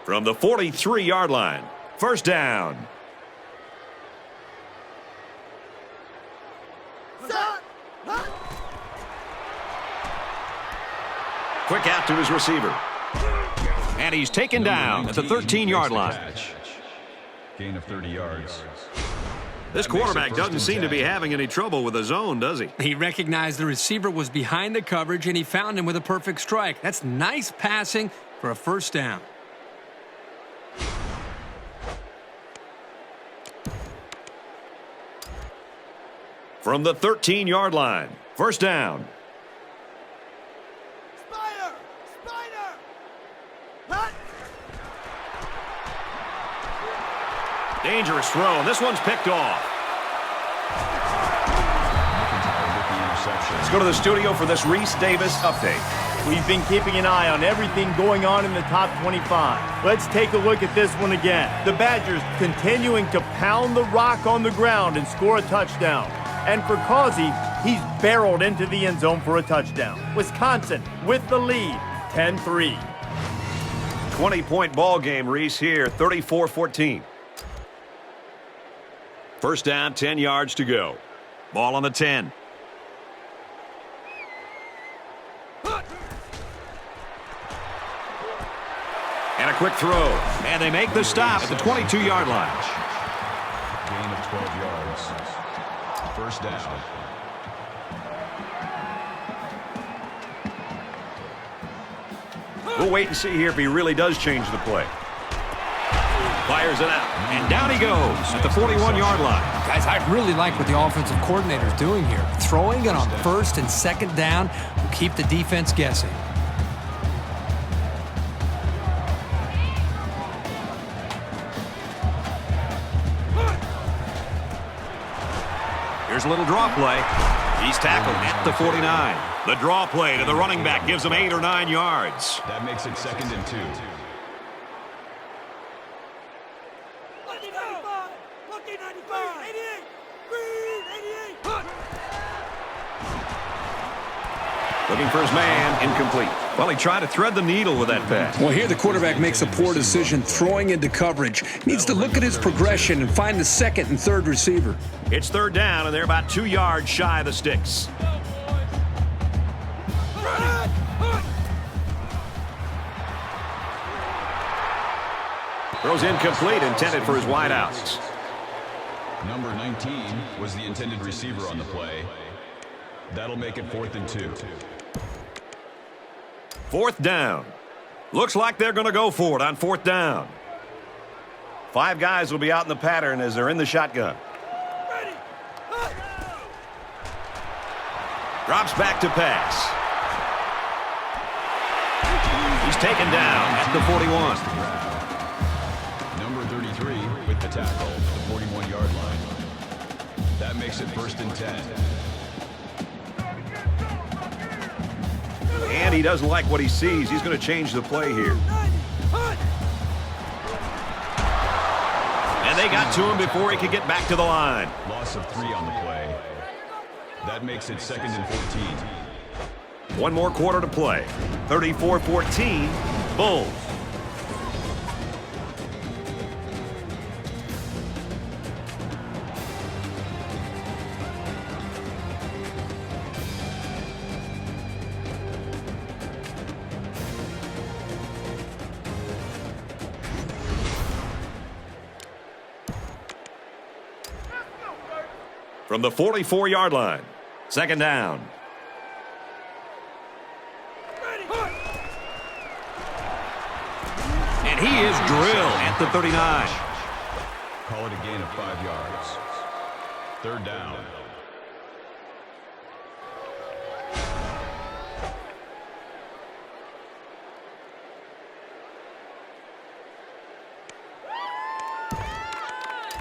From the 43-yard line, first down. Quick out to his receiver. And he's taken down at the 13-yard line. Gain of 30 yards. This quarterback doesn't seem to be having any trouble with the zone, does he? He recognized the receiver was behind the coverage, and he found him with a perfect strike. That's nice passing for a first down. From the 13-yard line, first down. Spider! Spider! Hot! Dangerous throw, and this one's picked off. Let's go to the studio for this Reese Davis update. We've been keeping an eye on everything going on in the top 25. Let's take a look at this one again. The Badgers continuing to pound the rock on the ground and score a touchdown. And for Causey, he's barreled into the end zone for a touchdown. Wisconsin with the lead, 10-3. 20-point ball game, Reese, here, 34-14. First down, 10 yards to go. Ball on the 10. And a quick throw. And they make the stop at the 22-yard line. Gain of 12 yards. First down. We'll wait and see here if he really does change the play. Fires it out. And down he goes at the 41-yard line. Guys, I really like what the offensive coordinator's doing here. Throwing it on first and second down will keep the defense guessing. Here's a little draw play. He's tackled at the 49. The draw play to the running back gives him 8 or 9 yards. That makes it second and 2. Lucky 95! Lucky 95! 88! Green 88! Looking for his man, incomplete. Well, he tried to thread the needle with that pass. Well, here the quarterback makes a poor decision throwing into coverage. Needs to look at his progression and find the second and third receiver. It's third down, and they're about 2 yards shy of the sticks. Throws incomplete, intended for his wideouts. Number 19 was the intended receiver on the play. That'll make it 4th and 2. Fourth down. Looks like they're going to go for it on fourth down. 5 guys will be out in the pattern as they're in the shotgun. Drops back to pass. He's taken down at the 41. Number 33 with the tackle, the 41-yard line. That makes it 1st and 10. And he doesn't like what he sees. He's going to change the play here. And they got to him before he could get back to the line. Loss of 3 on the play. That makes it 2nd and 14. 1 more quarter to play. 34-14, Bulls. From the 44-yard line, second down. And he is drilled at the 39. Call it a gain of 5 yards. Third down.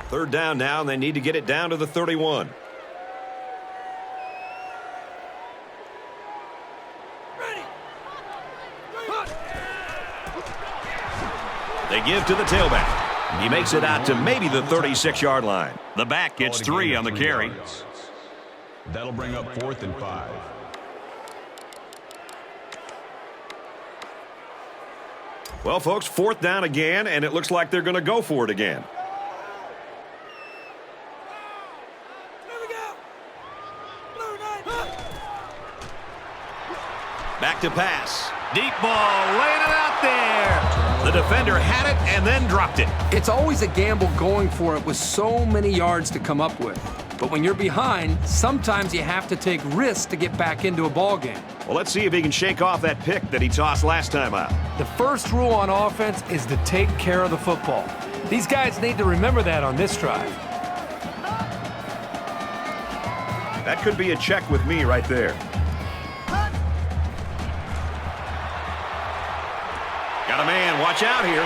Third down now, and they need to get it down to the 31. They give to the tailback. He makes it out to maybe the 36-yard line. The back gets 3 on the carry. That'll bring up 4th and 5. Well, folks, fourth down again, and it looks like they're going to go for it again. Here we go! Blue 9! Back to pass. Deep ball, laying it out there. The defender had it and then dropped it. It's always a gamble going for it with so many yards to come up with. But when you're behind, sometimes you have to take risks to get back into a ball game. Well, let's see if he can shake off that pick that he tossed last time out. The first rule on offense is to take care of the football. These guys need to remember that on this drive. That could be a check with me right there. Got a man, watch out here.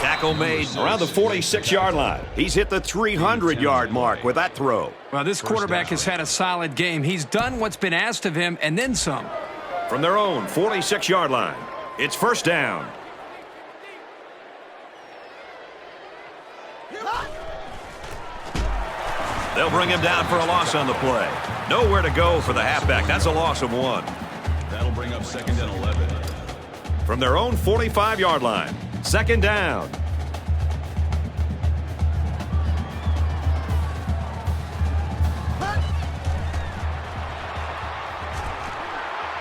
Tackle made around the 46-yard line. He's hit the 300-yard mark with that throw. Well, this quarterback has had a solid game. He's done what's been asked of him and then some. From their own 46-yard line, it's first down. They'll bring him down for a loss on the play. Nowhere to go for the halfback. That's a loss of 1. That'll bring up 2nd and 11. From their own 45-yard line, second down.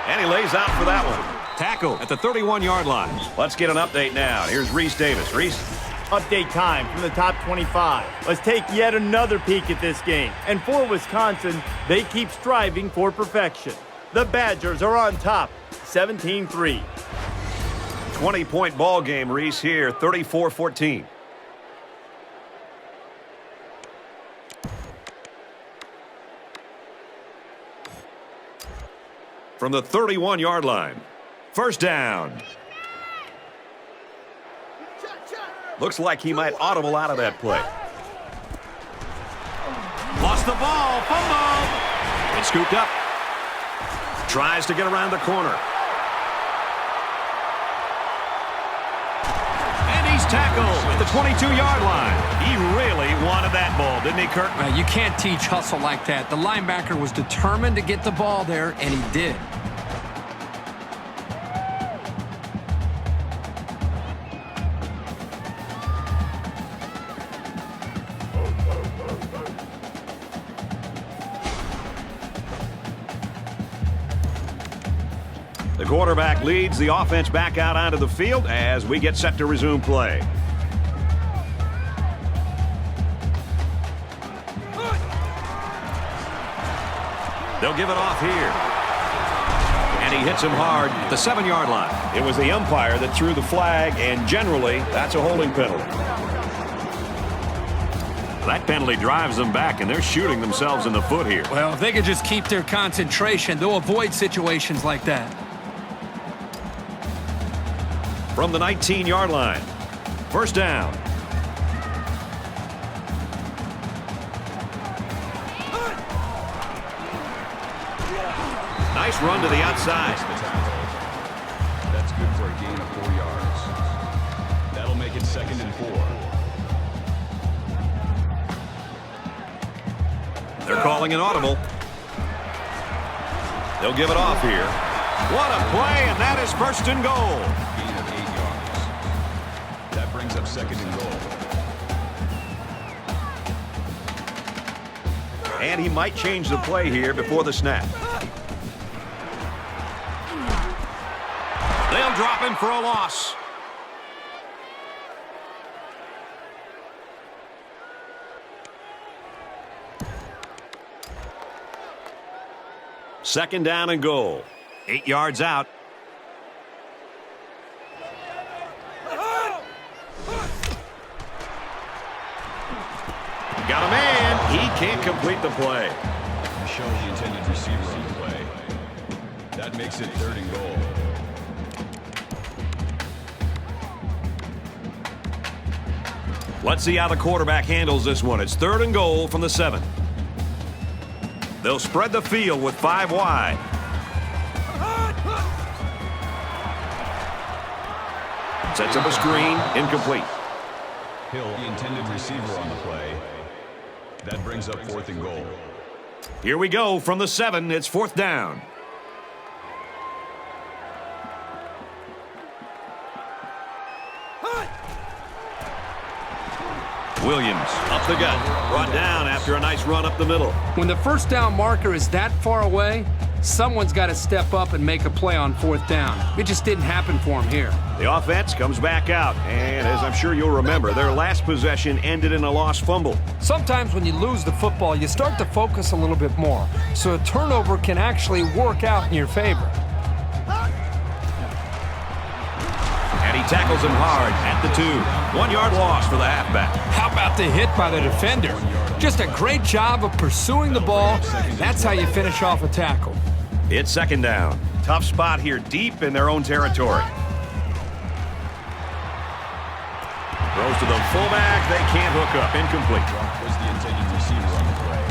And he lays out for that one. Tackle at the 31-yard line. Let's get an update now. Here's Reese Davis. Reese. Update time from the top 25. Let's take yet another peek at this game. And for Wisconsin, they keep striving for perfection. The Badgers are on top, 17-3. 20-point ball game, Reese, here, 34-14. From the 31-yard line, first down. Looks like he might audible out of that play. Lost the ball, fumble. It's scooped up. Tries to get around the corner. Tackle at the 22-yard line. He really wanted that ball, didn't he, Kirk? Well, you can't teach hustle like that. The linebacker was determined to get the ball there, and he did. The quarterback leads the offense back out onto the field as we get set to resume play. They'll give it off here. And he hits him hard at the 7-yard line. It was the umpire that threw the flag, and generally, that's a holding penalty. That penalty drives them back, and they're shooting themselves in the foot here. Well, if they could just keep their concentration, they'll avoid situations like that. From the 19-yard line, first down. Nice run to the outside. That's good for a gain of 4 yards. That'll make it 2nd and 4. They're calling an audible. They'll give it off here. What a play, and that is first and goal. Gain of 8 yards. That brings up 2nd and goal. And he might change the play here before the snap. They'll drop him for a loss. Second down and goal. 8 yards out. Got a man. He can't complete the play. Show the intended receiver on the play. That makes it 3rd and goal. Let's see how the quarterback handles this one. It's 3rd and goal from the 7. They'll spread the field with 5 wide. Sets up a screen, incomplete. Hill, the intended receiver on the play. That brings up 4th and goal. Here we go from the 7. It's 4th down. Williams up the gut, brought down after a nice run up the middle. When the first down marker is that far away, Someone's got to step up and make a play on 4th down. It just didn't happen for him here. The offense comes back out, and as I'm sure you'll remember, their last possession ended in a lost fumble. Sometimes when you lose the football, you start to focus a little bit more, so a turnover can actually work out in your favor. And he tackles him hard at the 2. 1 yard loss for the halfback. How about the hit by the defender? Just a great job of pursuing the ball. That's how you finish off a tackle. It's 2nd down. Tough spot here deep in their own territory. Throws to the fullback. They can't hook up. Incomplete. Was the intended receiver on the play.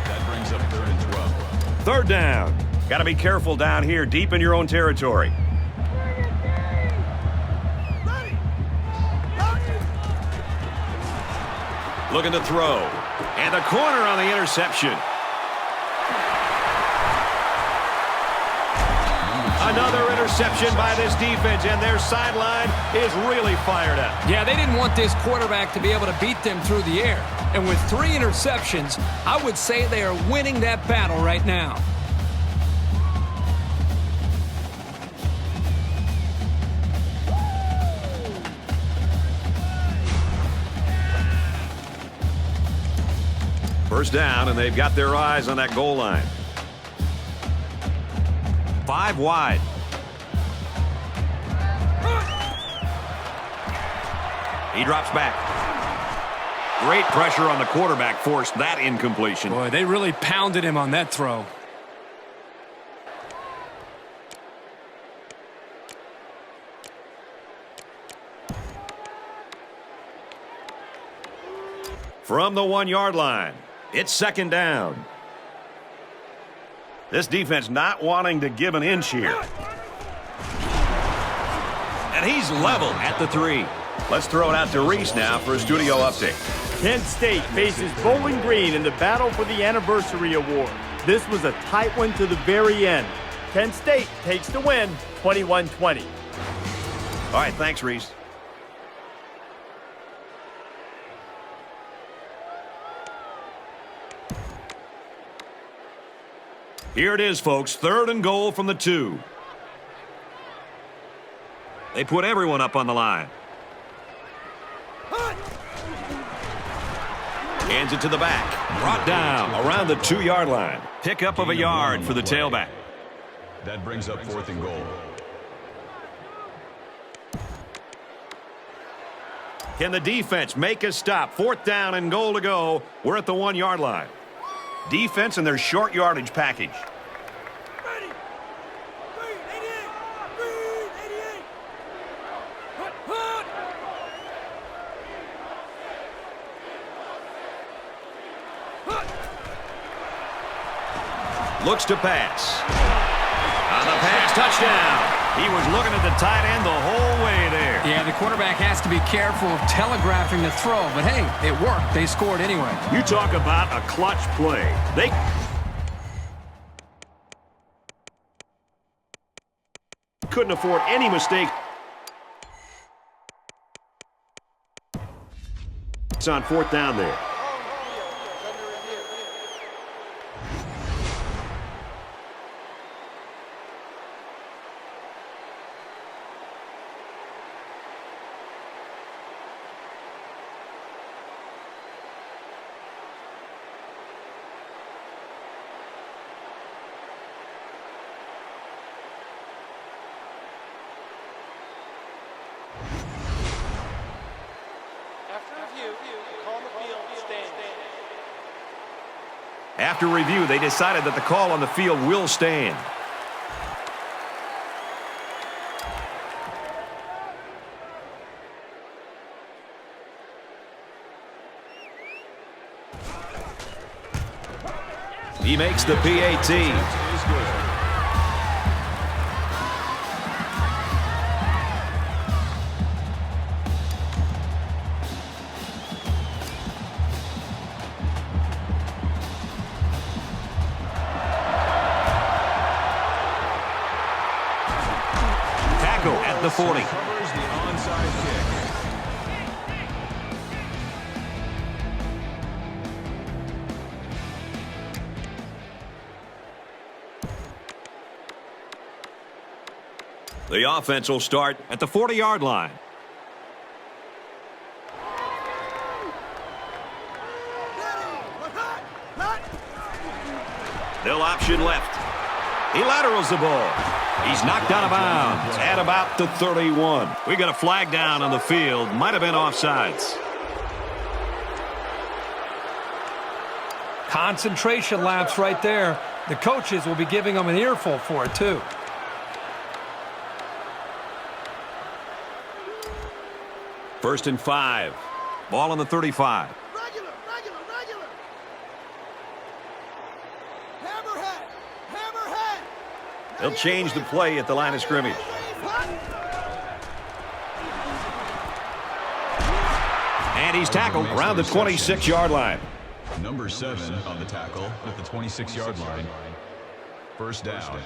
That brings up 3rd and 12. 3rd down. Got to be careful down here deep in your own territory. Looking to throw. And the corner on the interception. Another interception by this defense, and their sideline is really fired up. Yeah, they didn't want this quarterback to be able to beat them through the air. And with 3 interceptions, I would say they are winning that battle right now. First down, and they've got their eyes on that goal line. 5 wide. He drops back. Great pressure on the quarterback forced that incompletion. Boy, they really pounded him on that throw. From the 1 yard line, it's 2nd down. This defense not wanting to give an inch here. And he's level at the 3. Let's throw it out to Reese now for a studio update. Kent State faces Bowling Green in the battle for the Anniversary Award. This was a tight one to the very end. Kent State takes the win, 21-20. All right, thanks, Reese. Here it is, folks. 3rd and goal from the 2. They put everyone up on the line. Hands it to the back. Brought down around the 2 yard line. Pickup of a yard for the tailback. That brings up 4th and goal. Can the defense make a stop? 4th down and goal to go. We're at the 1 yard line. Defense and their short yardage package. Ready. Green, 88. Green, 88. Hut, hut. Hut. Looks to pass. On the pass, touchdown. He was looking at the tight end the whole way there. Yeah, the quarterback has to be careful of telegraphing the throw, but hey, it worked. They scored anyway. You talk about a clutch play. They couldn't afford any mistake. It's on 4th down there. After review, they decided that the call on the field will stand. He makes the PAT. At the 40. Covers the onside kick. The offense will start at the 40-yard line. They'll option left. He laterals the ball. He's knocked out of bounds at about the 31. We got a flag down on the field. Might have been offsides. Concentration lapse right there. The coaches will be giving them an earful for it, too. First and 5. Ball on the 35. Regular. Hammerhead. They'll change the play at the line of scrimmage. And he's tackled around the 26-yard line. Number 7 on the tackle at the 26-yard line. First down.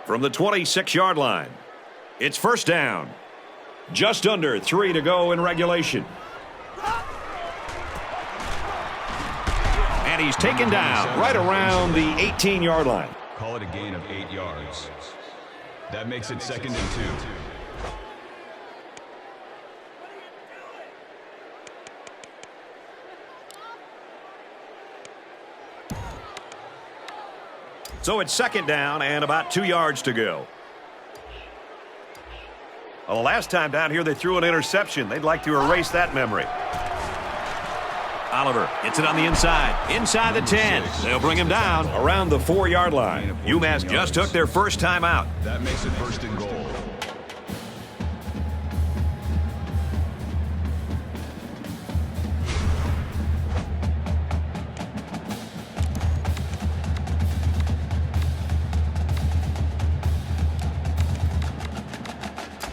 From the 26-yard line, it's first down. Just under 3 to go in regulation. And he's taken down right around the 18-yard line. Call it a gain of 8 yards. That makes it 2nd and 2. So it's 2nd down and about 2 yards to go. Well, the last time down here they threw an interception. They'd like to erase that memory. Oliver gets it on the inside the 10. They'll bring him down around the 4-yard line. UMass just took their first time out. That makes it 1st and goal.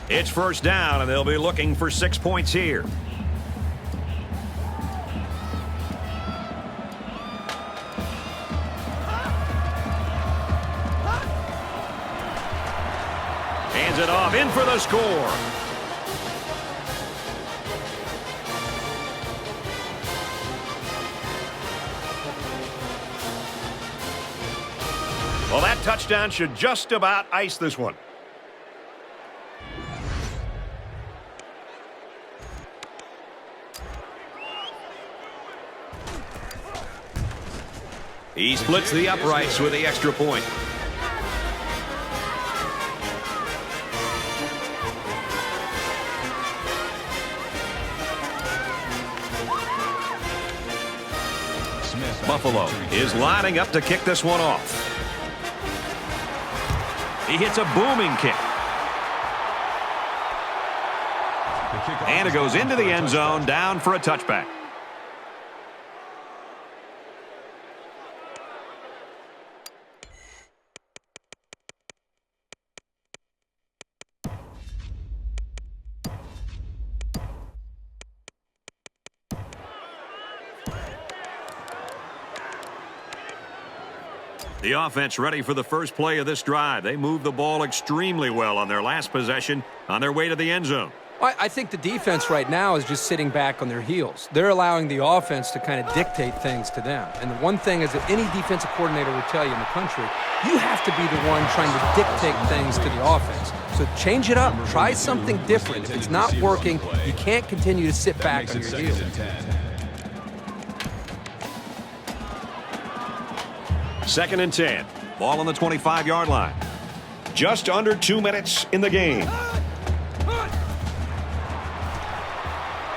It's first down, and they'll be looking for 6 points here. Hands it off, in for the score. Well, that touchdown should just about ice this one. He splits the uprights with the extra point. Buffalo is lining up to kick this one off. He hits a booming kick. And it goes into the end zone, down for a touchback. The offense ready for the first play of this drive. They moved the ball extremely well on their last possession on their way to the end zone. I think the defense right now is just sitting back on their heels. They're allowing the offense to kind of dictate things to them. And the one thing is that any defensive coordinator will tell you in the country, you have to be the one trying to dictate things to the offense. So change it up. Try something different. If it's not working, you can't continue to sit back on your heels. 2nd and 10. Ball on the 25-yard line. Just under 2 minutes in the game.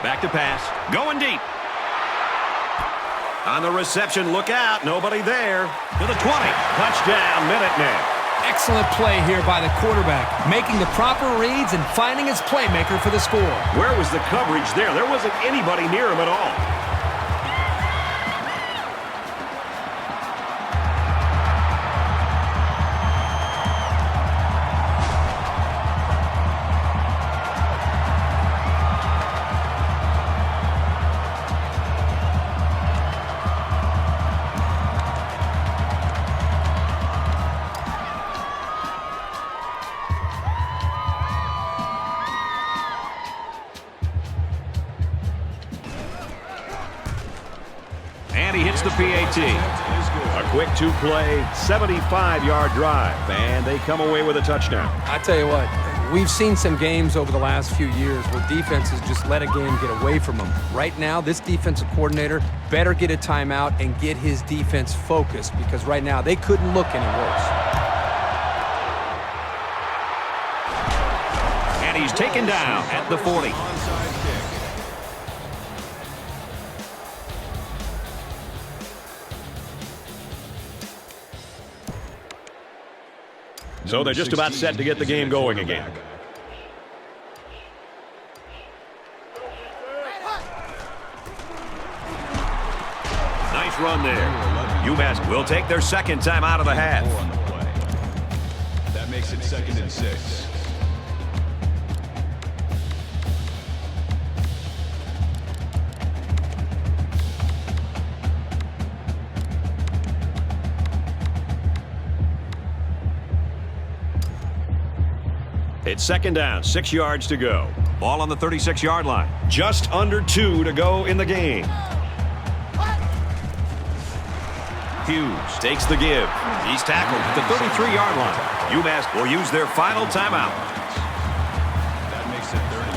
Back to pass. Going deep. On the reception, look out. Nobody there. To the 20. Touchdown, Minutemen. Excellent play here by the quarterback, making the proper reads and finding his playmaker for the score. Where was the coverage there? There wasn't anybody near him at all. the PAT. A quick two-play, 75-yard drive, and they come away with a touchdown. I tell you what, we've seen some games over the last few years where defenses just let a game get away from them. Right now, this defensive coordinator better get a timeout and get his defense focused, because right now they couldn't look any worse. And he's taken down at the 40. So they're just about set to get the game going again. Nice run there. UMass will take their second time out of the half. That makes it 2nd and 6. It's 2nd down, 6 yards to go. Ball on the 36-yard line. Just under 2 to go in the game. Hughes takes the give. He's tackled at the 33-yard line. UMass will use their final timeout. That makes it 3rd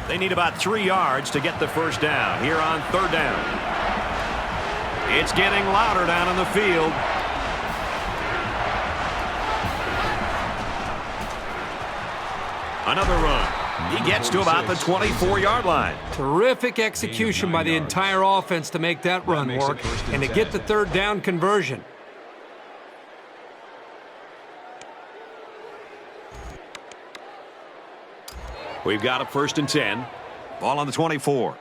and 3. They need about 3 yards to get the first down here on 3rd down. It's getting louder down in the field. Another run. He gets to about the 24-yard line. Terrific execution by the entire offense to make that run work and to get the 3rd down conversion. We've got a 1st and 10. Ball on the 24.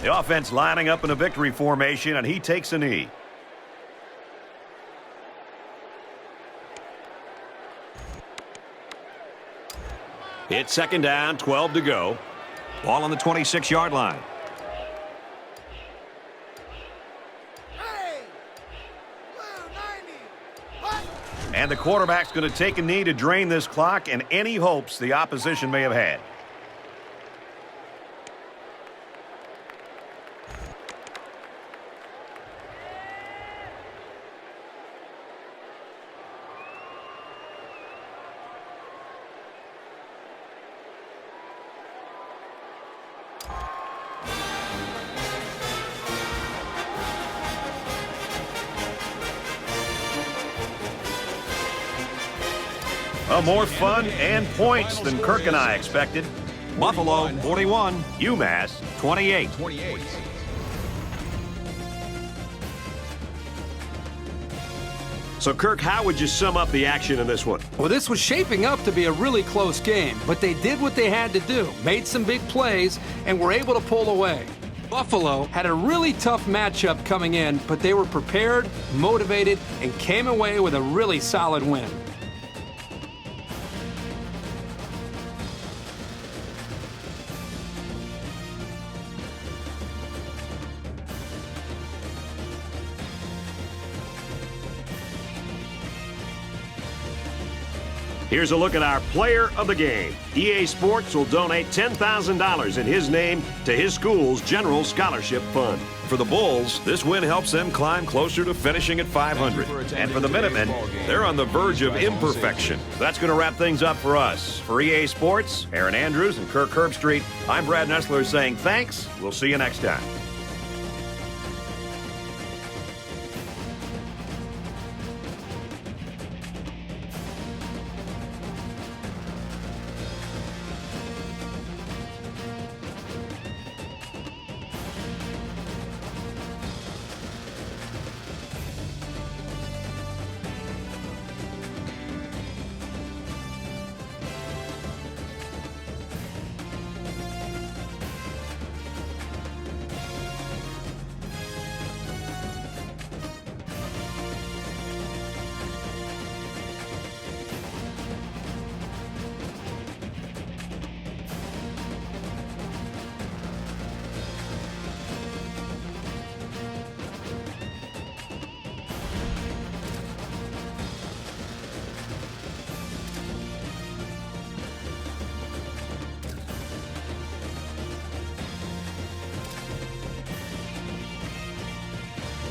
The offense lining up in a victory formation, and he takes a knee. It's 2nd down, 12 to go. Ball on the 26-yard line. And the quarterback's going to take a knee to drain this clock and any hopes the opposition may have had. More fun and points than Kirk and I expected. Buffalo 41, UMass 28. So, Kirk, how would you sum up the action in this one? Well, this was shaping up to be a really close game, but they did what they had to do, made some big plays, and were able to pull away. Buffalo had a really tough matchup coming in, but they were prepared, motivated, and came away with a really solid win. Here's a look at our player of the game. EA Sports will donate $10,000 in his name to his school's General Scholarship Fund. For the Bulls, this win helps them climb closer to finishing at 500. And for the Minutemen, they're on the verge of imperfection. That's going to wrap things up for us. For EA Sports, Aaron Andrews and Kirk Herbstreit, I'm Brad Nessler saying thanks. We'll see you next time.